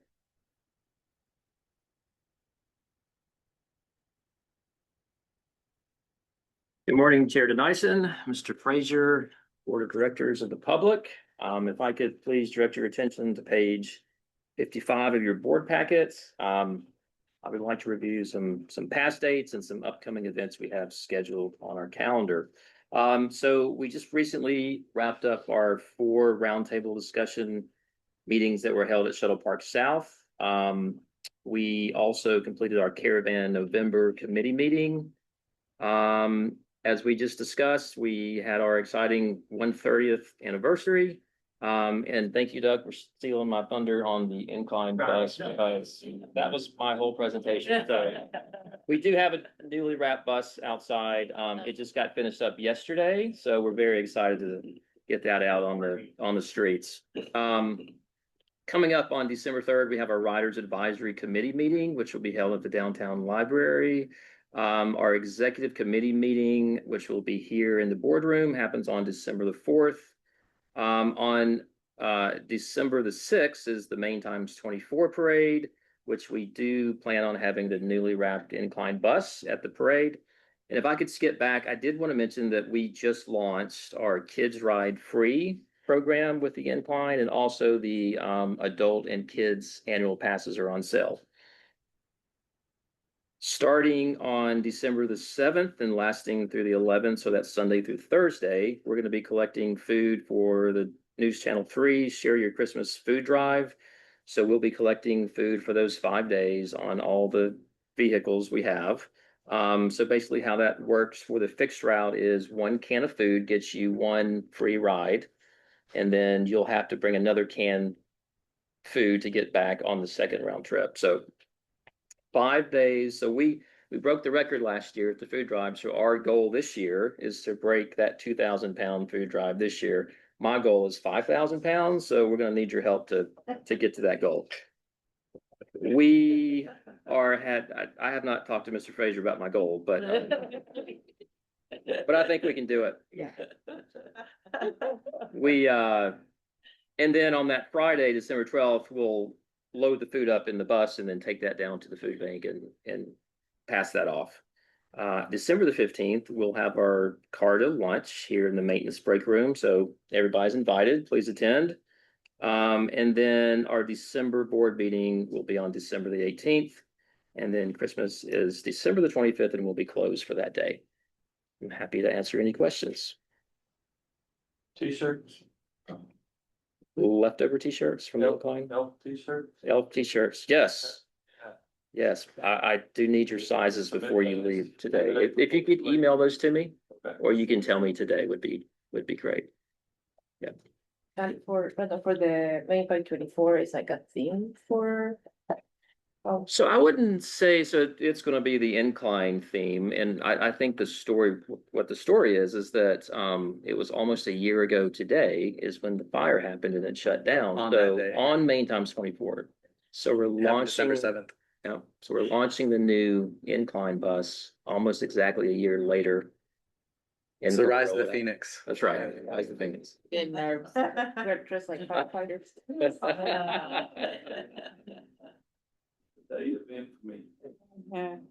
Good morning, Chair Denison, Mr. Frazier, Board of Directors of the public. If I could please direct your attention to page 55 of your board packets. I would like to review some past dates and some upcoming events we have scheduled on our calendar. So we just recently wrapped up our 4 roundtable discussion meetings that were held at Shuttle Park South. We also completed our Caravan November committee meeting. As we just discussed, we had our exciting 130th anniversary. And thank you, Doug, for stealing my thunder on the incline bus, because that was my whole presentation. So we do have a newly wrapped bus outside. It just got finished up yesterday, so we're very excited to get that out on the streets. Coming up on December 3rd, we have our Riders Advisory Committee meeting, which will be held at the downtown library. Our executive committee meeting, which will be here in the boardroom, happens on December the 4th. On December the 6th is the Main Times 24 parade, which we do plan on having the newly wrapped incline bus at the parade. And if I could skip back, I did want to mention that we just launched our Kids Ride Free program with the incline, and also the adult and kids annual passes are on sale. Starting on December the 7th and lasting through the 11th, so that's Sunday through Thursday, we're going to be collecting food for the News Channel 3 Share Your Christmas Food Drive. So we'll be collecting food for those 5 days on all the vehicles we have. So basically how that works for the fixed route is 1 can of food gets you 1 free ride, and then you'll have to bring another can food to get back on the second round trip. So 5 days. So we broke the record last year at the food drive. So our goal this year is to break that 2,000-pound food drive this year. My goal is 5,000 pounds. So we're going to need your help to get to that goal. I have not talked to Mr. Frazier about my goal, but I think we can do it. Yeah. And then on that Friday, December 12th, we'll load the food up in the bus and then take that down to the food bank and pass that off. December the 15th, we'll have our CARTA lunch here in the maintenance break room. So everybody's invited, please attend. And then our December board meeting will be on December the 18th. And then Christmas is December the 25th, and we'll be closed for that day. I'm happy to answer any questions. T-shirts. Leftover t-shirts from the incline? Elf t-shirts. Elf t-shirts, yes. Yes, I do need your sizes before you leave today. If you could email those to me, or you can tell me today would be great. Yeah. And for the main 24, is like a theme for. So I wouldn't say, so it's gonna be the incline theme, and I think what the story is that it was almost a year ago today is when the fire happened and it shut down. On So that day. on Main Times 24. So we're launching. December 7th. Yeah, so we're launching the new incline bus almost exactly a year later. And It's the we'll Rise of roll the it out. Phoenix. That's right, Rise of the Phoenix. Good nerves. We're dressed like firefighters. Day of infamy.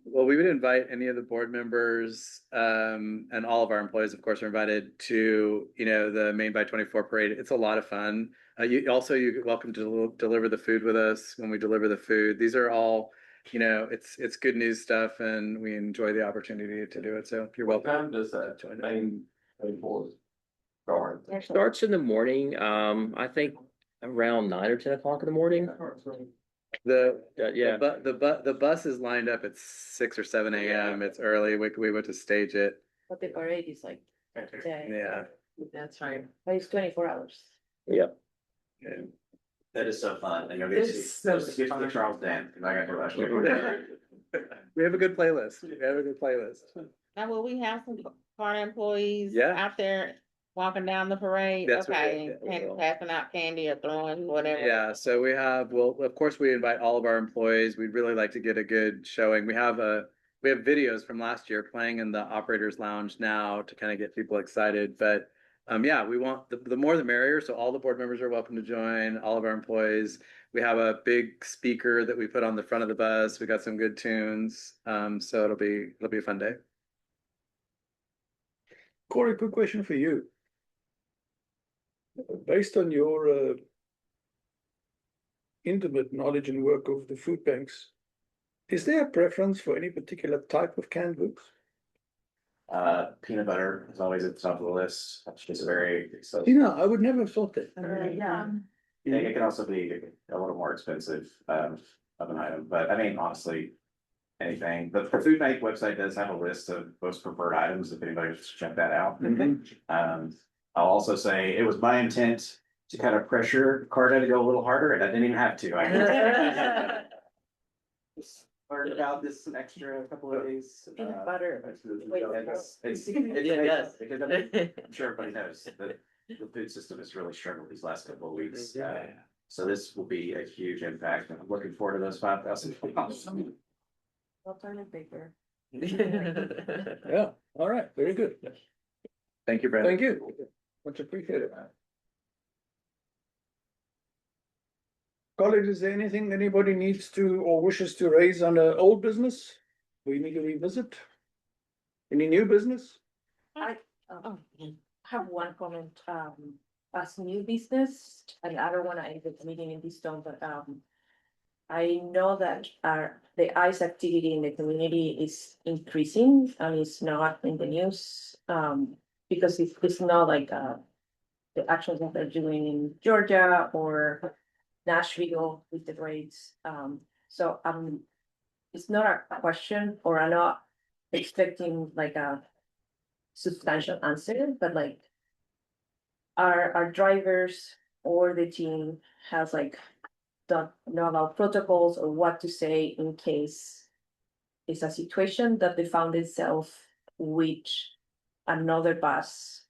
Well, we would invite any of the board members, and all of our employees, of course, are invited to, the Main by 24 parade. It's a lot of fun. You're welcome to deliver the food with us when we deliver the food. These are all, it's good news stuff, and we enjoy the opportunity to do it. So you're What welcome. time does that Main 24 start? Starts in the morning, I think around 9 or 10 o'clock in the morning. Yeah. The bus is lined up at 6 or 7 a.m. It's early. We went to stage it. But the parade is like. Yeah. That's right. But it's 24 hours. Yep. That is so fun. And you'll get to see- get to the Charles Dance, because I got to rush. We have a good playlist. Now, will we have some CARTA employees Yeah. out there Walking down the parade, That's what okay, it- and passing out candy or throwing whatever. Yeah, so we have, well, of course, we invite all of our employees. We'd really like to get a good showing. We have videos from last year playing in the operators lounge now to kind of get people excited. But yeah, we want the more the merrier. So all the board members are welcome to join, all of our employees. We have a big speaker that we put on the front of the bus. We got some good tunes. So it'll be a fun day. Corey, quick question for you. Based on your intimate knowledge and work of the food banks, is there a preference for any particular type of canned goods? Peanut butter is always at the top of the list. That's just very, so, You know, I would never have thought that. Yeah. it can also be a little more expensive, of an item, but I mean, honestly. Anything, the Food Bank website does have a list of most preferred items, if anybody wants to check that out. I'll also say, it was my intent to kind of pressure Carta to go a little harder, and I didn't even have to. I just learned about this an extra couple of days. Peanut butter. It's Yes. because I'm sure everybody knows that the food system has really struggled these last couple of weeks. So this will be a huge impact, and I'm looking forward to those 5,000. Alternative paper. Yeah, all right, very good. Thank you, Brandon. Thank you. Much appreciated. Colleagues, is there anything anybody needs to or wishes to raise under old business? We need to revisit? Any new business? I have one comment, as new business, and I don't wanna end the meeting in this tone, but, I know that the ICE activity in the community is increasing and it's not in the news. Because it's not like, the actions that they're doing in Georgia or Nashville with the raids. So, it's not a question, or I'm not expecting like a substantial answer, but like. Our drivers or the team has like, don't know about protocols or what to say in case. It's a situation that they found itself with another bus,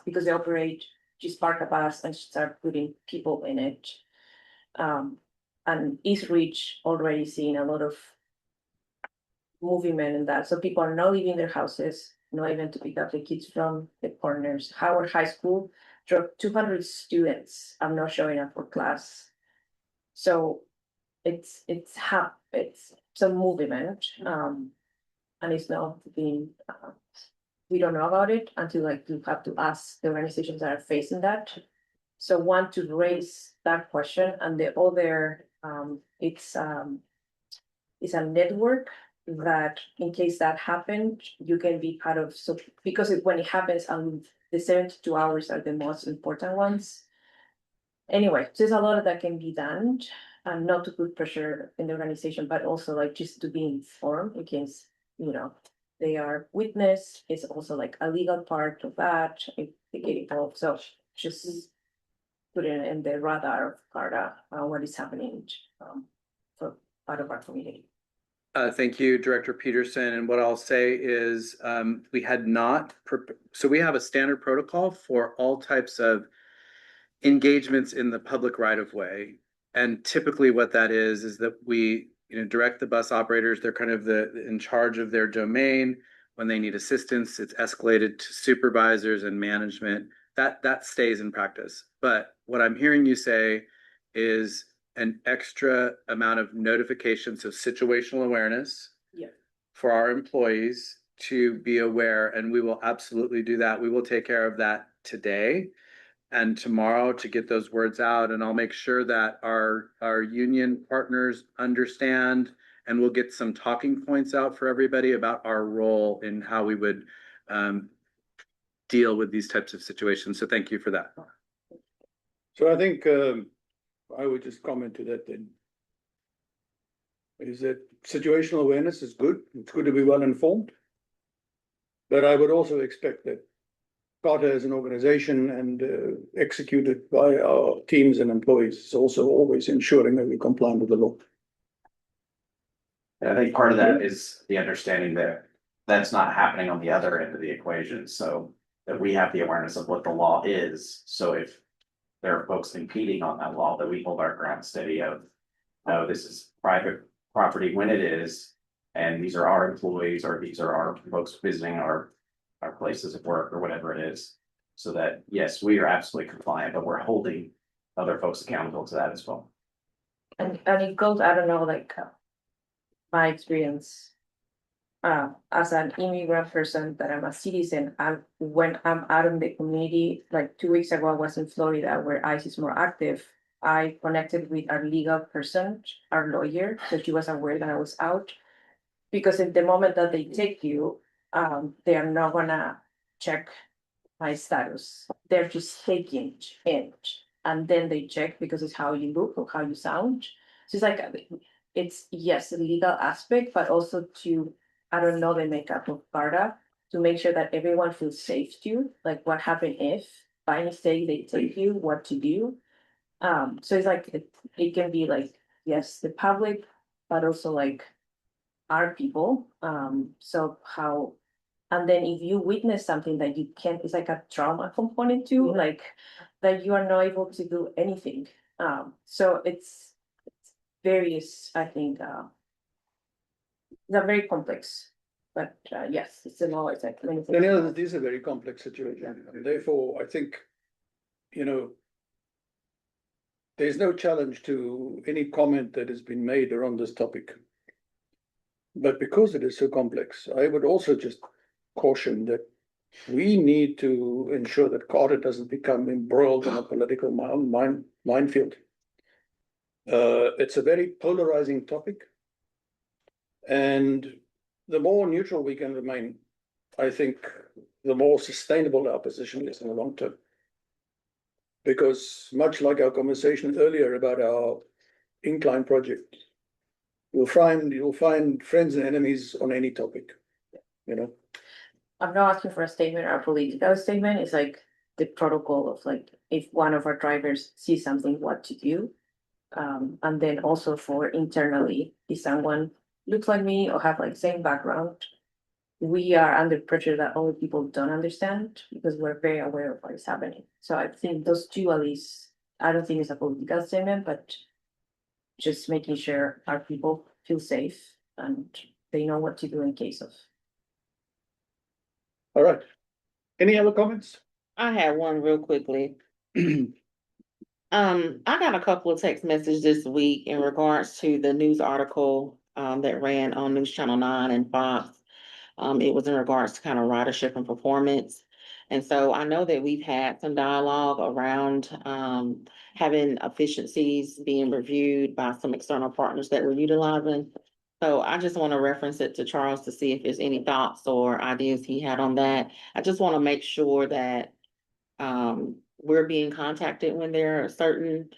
because they operate, just park a bus and start putting people in it. And East Ridge already seeing a lot of movement in that, so people are not leaving their houses, not even to pick up the kids from the corners. Howard High School dropped 200 students, I'm not showing up for class. So it's some movement, and it's not being, we don't know about it until like you have to ask the organizations that are facing that. So one, to raise that question, and the other, it's a network that in case that happened, you can be part of, so because when it happens, the 72 hours are the most important ones. Anyway, so there's a lot of that can be done, and not to put pressure in the organization, but also like just to be informed in case, they are witness. It's also like a legal part of that, if they get involved, so just put it in the radar of Carta, what is happening, for part of our community. Thank you, Director Peterson. And what I'll say is, we had not, so we have a standard protocol for all types of engagements in the public right of way. And typically what that is that we, direct the bus operators. They're kind of in charge of their domain. When they need assistance, it's escalated to supervisors and management. That stays in practice. But what I'm hearing you say is an extra amount of notification, so situational awareness. Yeah. For our employees to be aware, and we will absolutely do that. We will take care of that today and tomorrow to get those words out, and I'll make sure that our union partners understand, and we'll get some talking points out for everybody about our role in how we would deal with these types of situations. So thank you for that. So I think I would just comment to that then. Is that situational awareness is good. It's good to be well informed. But I would also expect that Carta as an organization and executed by our teams and employees is also always ensuring that we comply with the law. And I think part of that is the understanding that that's not happening on the other end of the equation, so that we have the awareness of what the law is. So if there are folks impeding on that law, that we hold our ground steady of, no, this is private property when it is, and these are our employees, or these are our folks visiting our places of work, or whatever it is. So that, yes, we are absolutely compliant, but we're holding other folks accountable to that as well. And it goes, I don't know, like, my experience. As an immigrant person, that I'm a citizen, when I'm out in the community, like 2 weeks ago, I was in Florida where ICE is more active. I connected with our legal person, our lawyer, so she was aware that I was out. Because in the moment that they take you, they are not gonna check my status. They're just taking it, and then they check because it's how you look or how you sound. So it's like, it's, yes, the legal aspect, but also to, I don't know, the makeup of Carta, to make sure that everyone feels safe too, like what happened if by mistake they take you, what to do. So it's like, it can be like, yes, the public, but also like our people, so how. And then if you witness something that you can't, it's like a trauma component too, like that you are not able to do anything. So it's various, I think, they're very complex, but yes, it's an always like many things. Danielle, it is a very complex situation, and therefore, I think, you know, there's no challenge to any comment that has been made around this topic. But because it is so complex, I would also just caution that we need to ensure that Carter doesn't become embroiled in a political minefield. It's a very polarizing topic. And the more neutral we can remain, I think the more sustainable our position is in the long term. Because much like our conversation earlier about our incline project, you'll find friends and enemies on any topic, you know. I'm not asking for a statement or a political statement, it's like the protocol of like, if one of our drivers sees something, what to do. And then also for internally, if someone looks like me or have like same background, we are under pressure that other people don't understand because we're very aware of what is happening. So I think those two, at least, I don't think it's a political statement, but just making sure our people feel safe and they know what to do in case of. All right. Any other comments? I had one real quickly. I got a couple of text messages this week in regards to the news article that ran on News Channel 9 and Fox. It was in regards to kind of ridership and performance. And so I know that we've had some dialogue around having efficiencies being reviewed by some external partners that we're utilizing. So I just want to reference it to Charles to see if there's any thoughts or ideas he had on that. I just want to make sure that we're being contacted when there are certain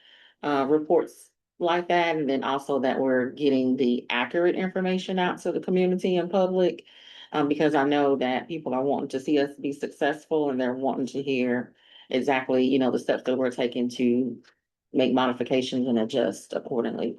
reports like that, and then also that we're getting the accurate information out to the community and public. Because I know that people are wanting to see us be successful and they're wanting to hear exactly, you know, the steps that we're taking to make modifications and adjust accordingly.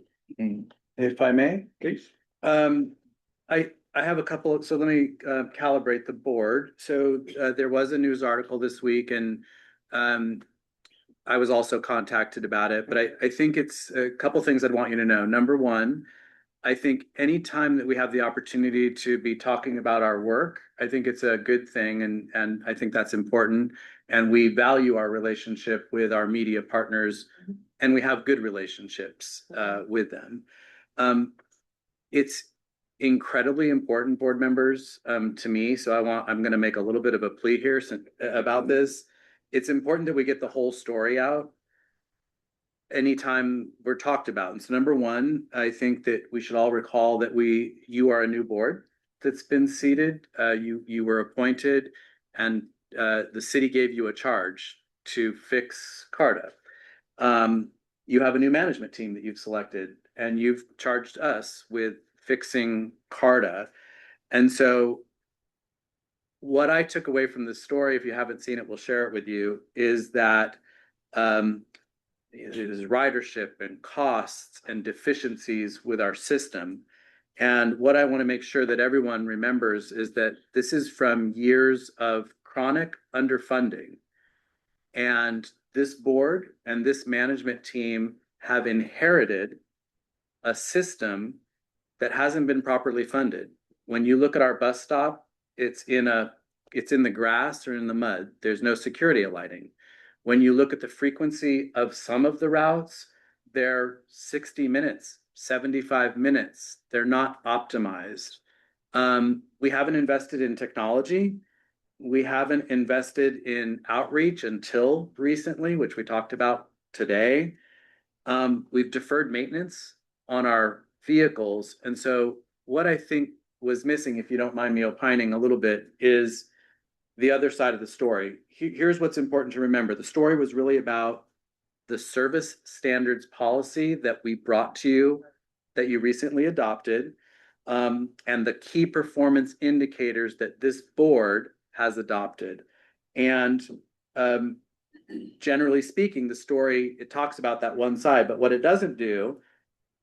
If I may, Please. I have a couple, so let me calibrate the board. So there was a news article this week, and I was also contacted about it, but I think it's a couple things I'd want you to know. Number one, I think anytime that we have the opportunity to be talking about our work, I think it's a good thing, and I think that's important. And we value our relationship with our media partners, and we have good relationships with them. It's incredibly important, board members, to me. So I'm going to make a little bit of a plea here about this. It's important that we get the whole story out anytime we're talked about. And so number one, I think that we should all recall that you are a new board that's been seated. You were appointed, and the city gave you a charge to fix Carta. You have a new management team that you've selected, and you've charged us with fixing Carta. And so what I took away from this story, if you haven't seen it, we'll share it with you, is that it is ridership and costs and deficiencies with our system. And what I want to make sure that everyone remembers is that this is from years of chronic underfunding. And this board and this management team have inherited a system that hasn't been properly funded. When you look at our bus stop, it's in the grass or in the mud. There's no security lighting. When you look at the frequency of some of the routes, they're 60 minutes, 75 minutes. They're not optimized. We haven't invested in technology. We haven't invested in outreach until recently, which we talked about today. We've deferred maintenance on our vehicles. And so what I think was missing, if you don't mind me opining a little bit, is the other side of the story. Here's what's important to remember. The story was really about the service standards policy that we brought to you, that you recently adopted, and the key performance indicators that this board has adopted. And generally speaking, the story, it talks about that one side, but what it doesn't do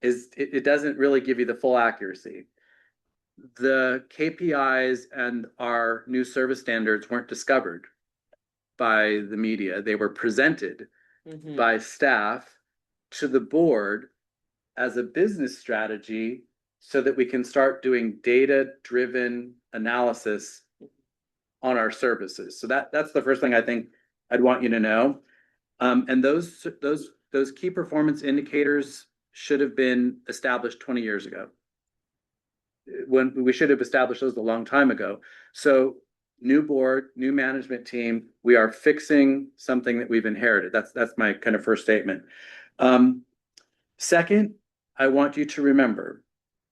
is it doesn't really give you the full accuracy. The KPIs and our new service standards weren't discovered by the media. They were presented by staff to the board as a business strategy so that we can start doing data-driven analysis on our services. So that's the first thing I think I'd want you to know. And those key performance indicators should have been established 20 years ago. When we should have established those a long time ago. So new board, new management team, we are fixing something that we've inherited. That's my kind of first statement. Second, I want you to remember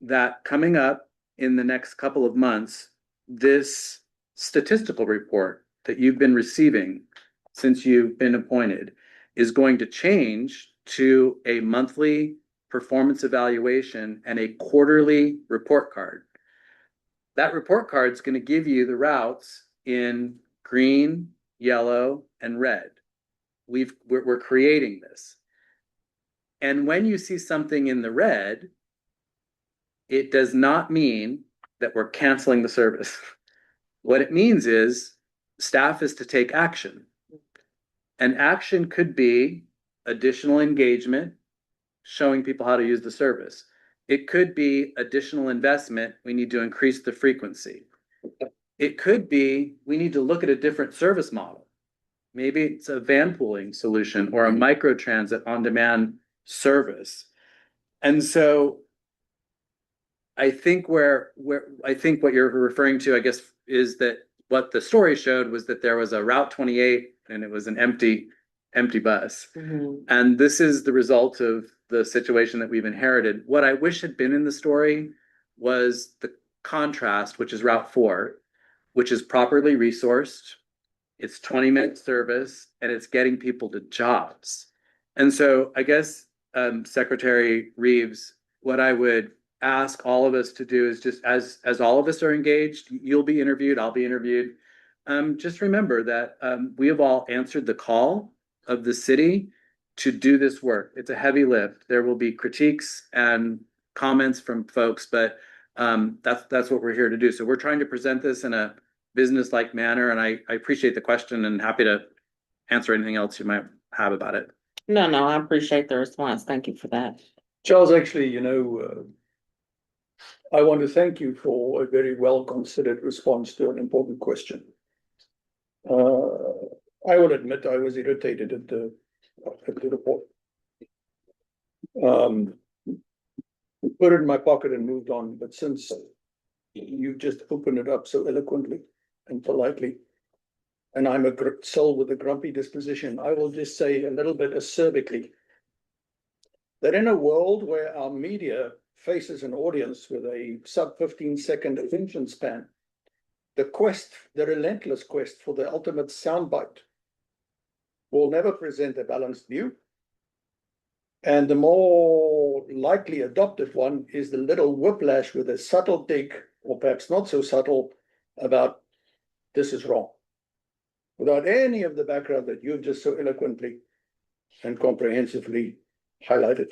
that coming up in the next couple of months, this statistical report that you've been receiving since you've been appointed is going to change to a monthly performance evaluation and a quarterly report card. That report card is going to give you the routes in green, yellow, and red. We're creating this. And when you see something in the red, it does not mean that we're canceling the service. What it means is staff is to take action. And action could be additional engagement, showing people how to use the service. It could be additional investment. We need to increase the frequency. It could be we need to look at a different service model. Maybe it's a van pooling solution or a microtransit on-demand service. And so I think what you're referring to, I guess, is that what the story showed was that there was a Route 28 and it was an empty bus. And this is the result of the situation that we've inherited. What I wish had been in the story was the contrast, which is Route 4, which is properly resourced. It's 20-minute service and it's getting people to jobs. And so I guess, Secretary Reeves, what I would ask all of us to do is just as all of us are engaged, you'll be interviewed, I'll be interviewed. Just remember that we have all answered the call of the city to do this work. It's a heavy lift. There will be critiques and comments from folks, but that's what we're here to do. So we're trying to present this in a business-like manner, and I appreciate the question and happy to answer anything else you might have about it. No, I appreciate the response. Thank you for that. Charles, actually, I want to thank you for a very well-considered response to an important question. I will admit I was irritated at the report. Put it in my pocket and moved on, but since you just opened it up so eloquently and politely, and I'm a soul with a grumpy disposition, I will just say a little bit acerbically that in a world where our media faces an audience with a sub 15-second attention span, the relentless quest for the ultimate soundbite will never present a balanced view. And the more likely adopted one is the little whiplash with a subtle dig, or perhaps not so subtle, about this is wrong, without any of the background that you've just so eloquently and comprehensively highlighted.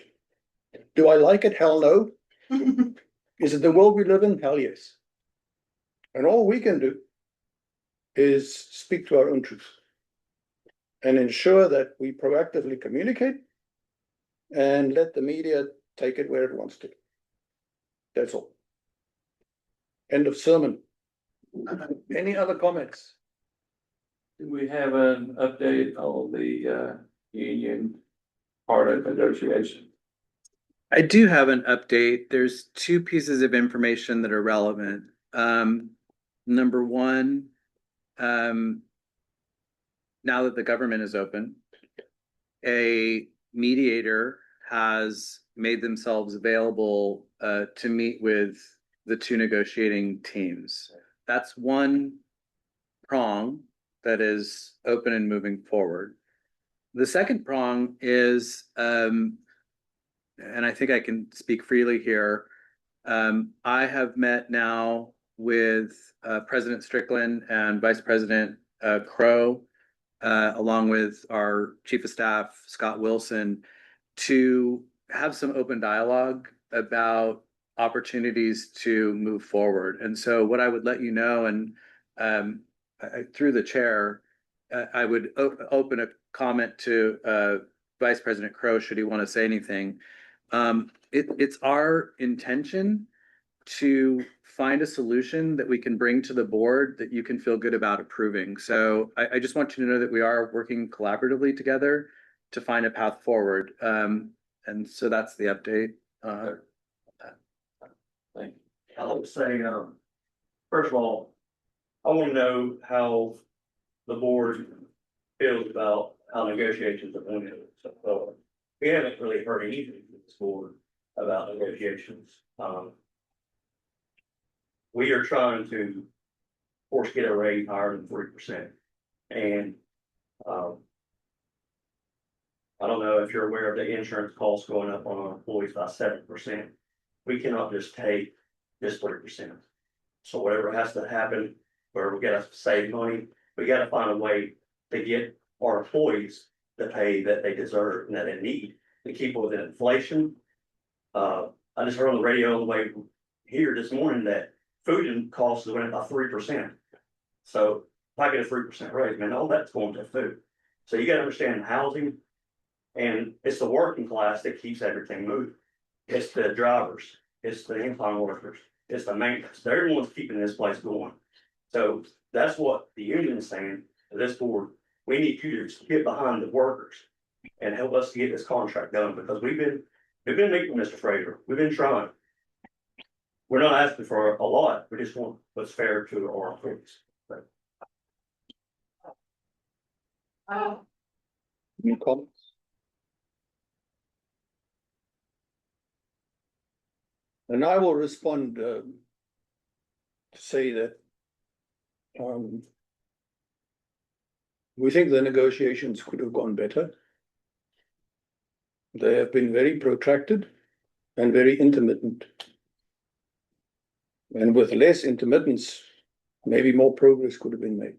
Do I like it? Hell no. Is it the world we live in? Hell yes. And all we can do is speak to our own truth and ensure that we proactively communicate and let the media take it where it wants to. That's all. End of sermon. Any other comments? Do we have an update on the union part of negotiation? I do have an update. There's two pieces of information that are relevant. Number one, now that the government is open, a mediator has made themselves available to meet with the two negotiating teams. That's one prong that is open and moving forward. The second prong is, and I think I can speak freely here, I have met now with President Strickland and Vice President Crow, along with our Chief of Staff, Scott Wilson, to have some open dialogue about opportunities to move forward. And so what I would let you know, and through the chair, I would open a comment to Vice President Crow, should he want to say anything. It's our intention to find a solution that we can bring to the board that you can feel good about approving. So I just want you to know that we are working collaboratively together to find a path forward. And so that's the update. I would say, first of all, I want to know how the board feels about how negotiations are going. So we haven't really heard anything from this board about negotiations. We are trying to, of course, get a rate higher than 3%. And I don't know if you're aware of the insurance costs going up on our employees by 7%. We cannot just take this 3%. So whatever has to happen, where we gotta save money, we gotta find a way to get our employees the pay that they deserve and that they need to keep with inflation. I just heard on the radio on the way here this morning that food costs went up by 3%. So if I get a 3% raise, man, all that's going to food. So you gotta understand housing, and it's the working class that keeps everything moving. It's the drivers, it's the income workers, it's the maintenance. They're the ones keeping this place going. So that's what the union is saying to this board. We need you to get behind the workers and help us to get this contract done, because we've been meeting Mr. Fraser. We've been trying. We're not asking for a lot. We just want what's fair to our employees. Any comments? And I will respond to say that we think the negotiations could have gone better. They have been very protracted and very intermittent. And with less intermittence, maybe more progress could have been made.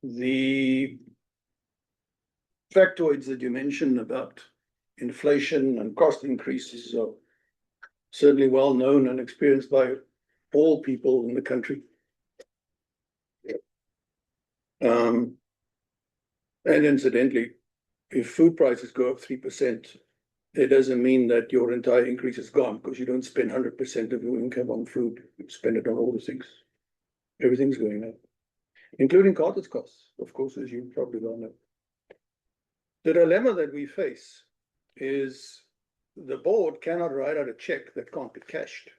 The factoids that you mentioned about inflation and cost increases are certainly well known and experienced by all people in the country. And incidentally, if food prices go up 3%, it doesn't mean that your entire increase is gone, because you don't spend 100% of your income on food. You spend it on all the things. Everything's going up, including cottage costs, of course, as you probably well know. The dilemma that we face is the board cannot write out a check that can't be cashed.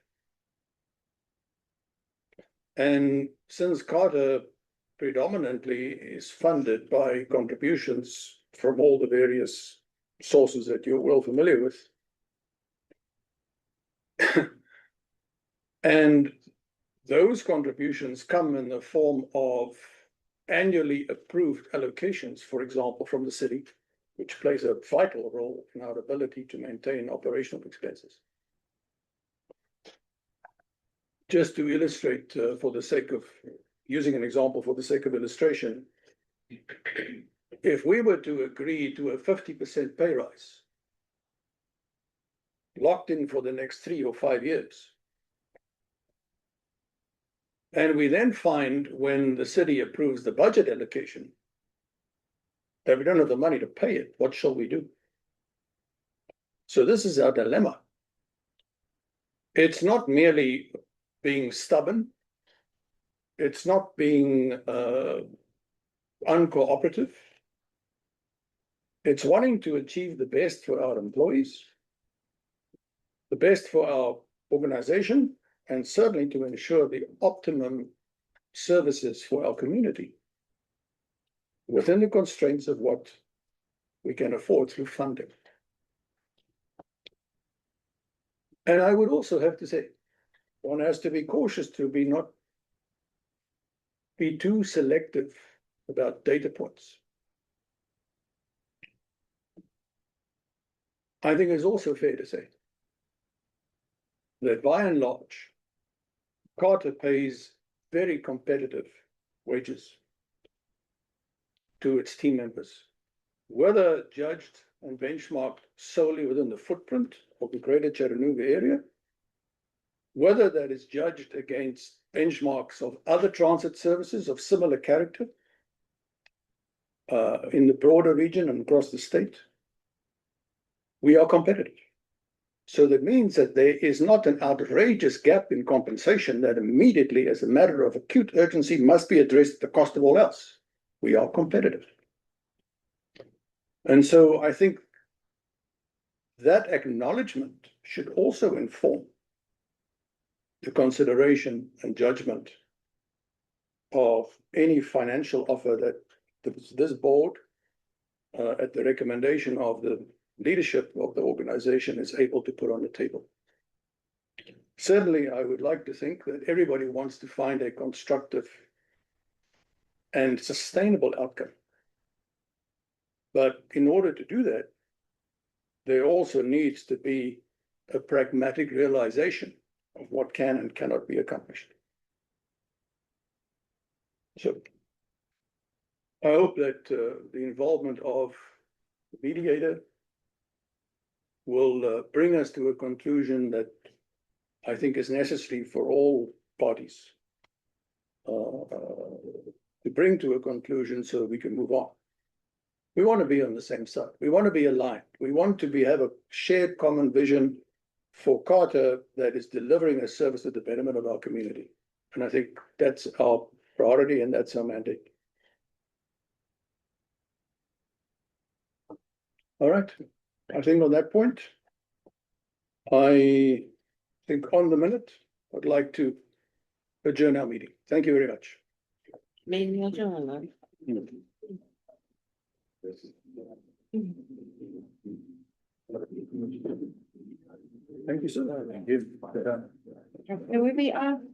And since Carter predominantly is funded by contributions from all the various sources that you're well familiar with, and those contributions come in the form of annually approved allocations, for example, from the city, which plays a vital role in our ability to maintain operational expenses. Just to illustrate, for the sake of using an example for the sake of illustration, if we were to agree to a 50% pay rise, locked in for the next 3 or 5 years. And we then find when the city approves the budget allocation that we don't have the money to pay it, what shall we do? So this is our dilemma. It's not merely being stubborn. It's not being uncooperative. It's wanting to achieve the best for our employees, the best for our organization, and certainly to ensure the optimum services for our community within the constraints of what we can afford through funding. And I would also have to say, one has to be cautious to not be too selective about data points. I think it's also fair to say that by and large, Carter pays very competitive wages to its team members, whether judged and benchmarked solely within the footprint of the greater Chattanooga area, whether that is judged against benchmarks of other transit services of similar character in the broader region and across the state. We are competitive. So that means that there is not an outrageous gap in compensation that immediately, as a matter of acute urgency, must be addressed at the cost of all else. We are competitive. And so I think that acknowledgement should also inform the consideration and judgment of any financial offer that this board, at the recommendation of the leadership of the organization, is able to put on the table. Certainly, I would like to think that everybody wants to find a constructive and sustainable outcome. But in order to do that, there also needs to be a pragmatic realization of what can and cannot be accomplished. So I hope that the involvement of the mediator will bring us to a conclusion that I think is necessary for all parties to bring to a conclusion so we can move on. We want to be on the same side. We want to be aligned. We want to have a shared common vision for Carter that is delivering a service to the betterment of our community. And I think that's our priority and that's our mandate. All right. I think on that point, I think on the minute, I'd like to adjourn our meeting. Thank you very much. Meeting adjourned. Thank you so much. Will we be on?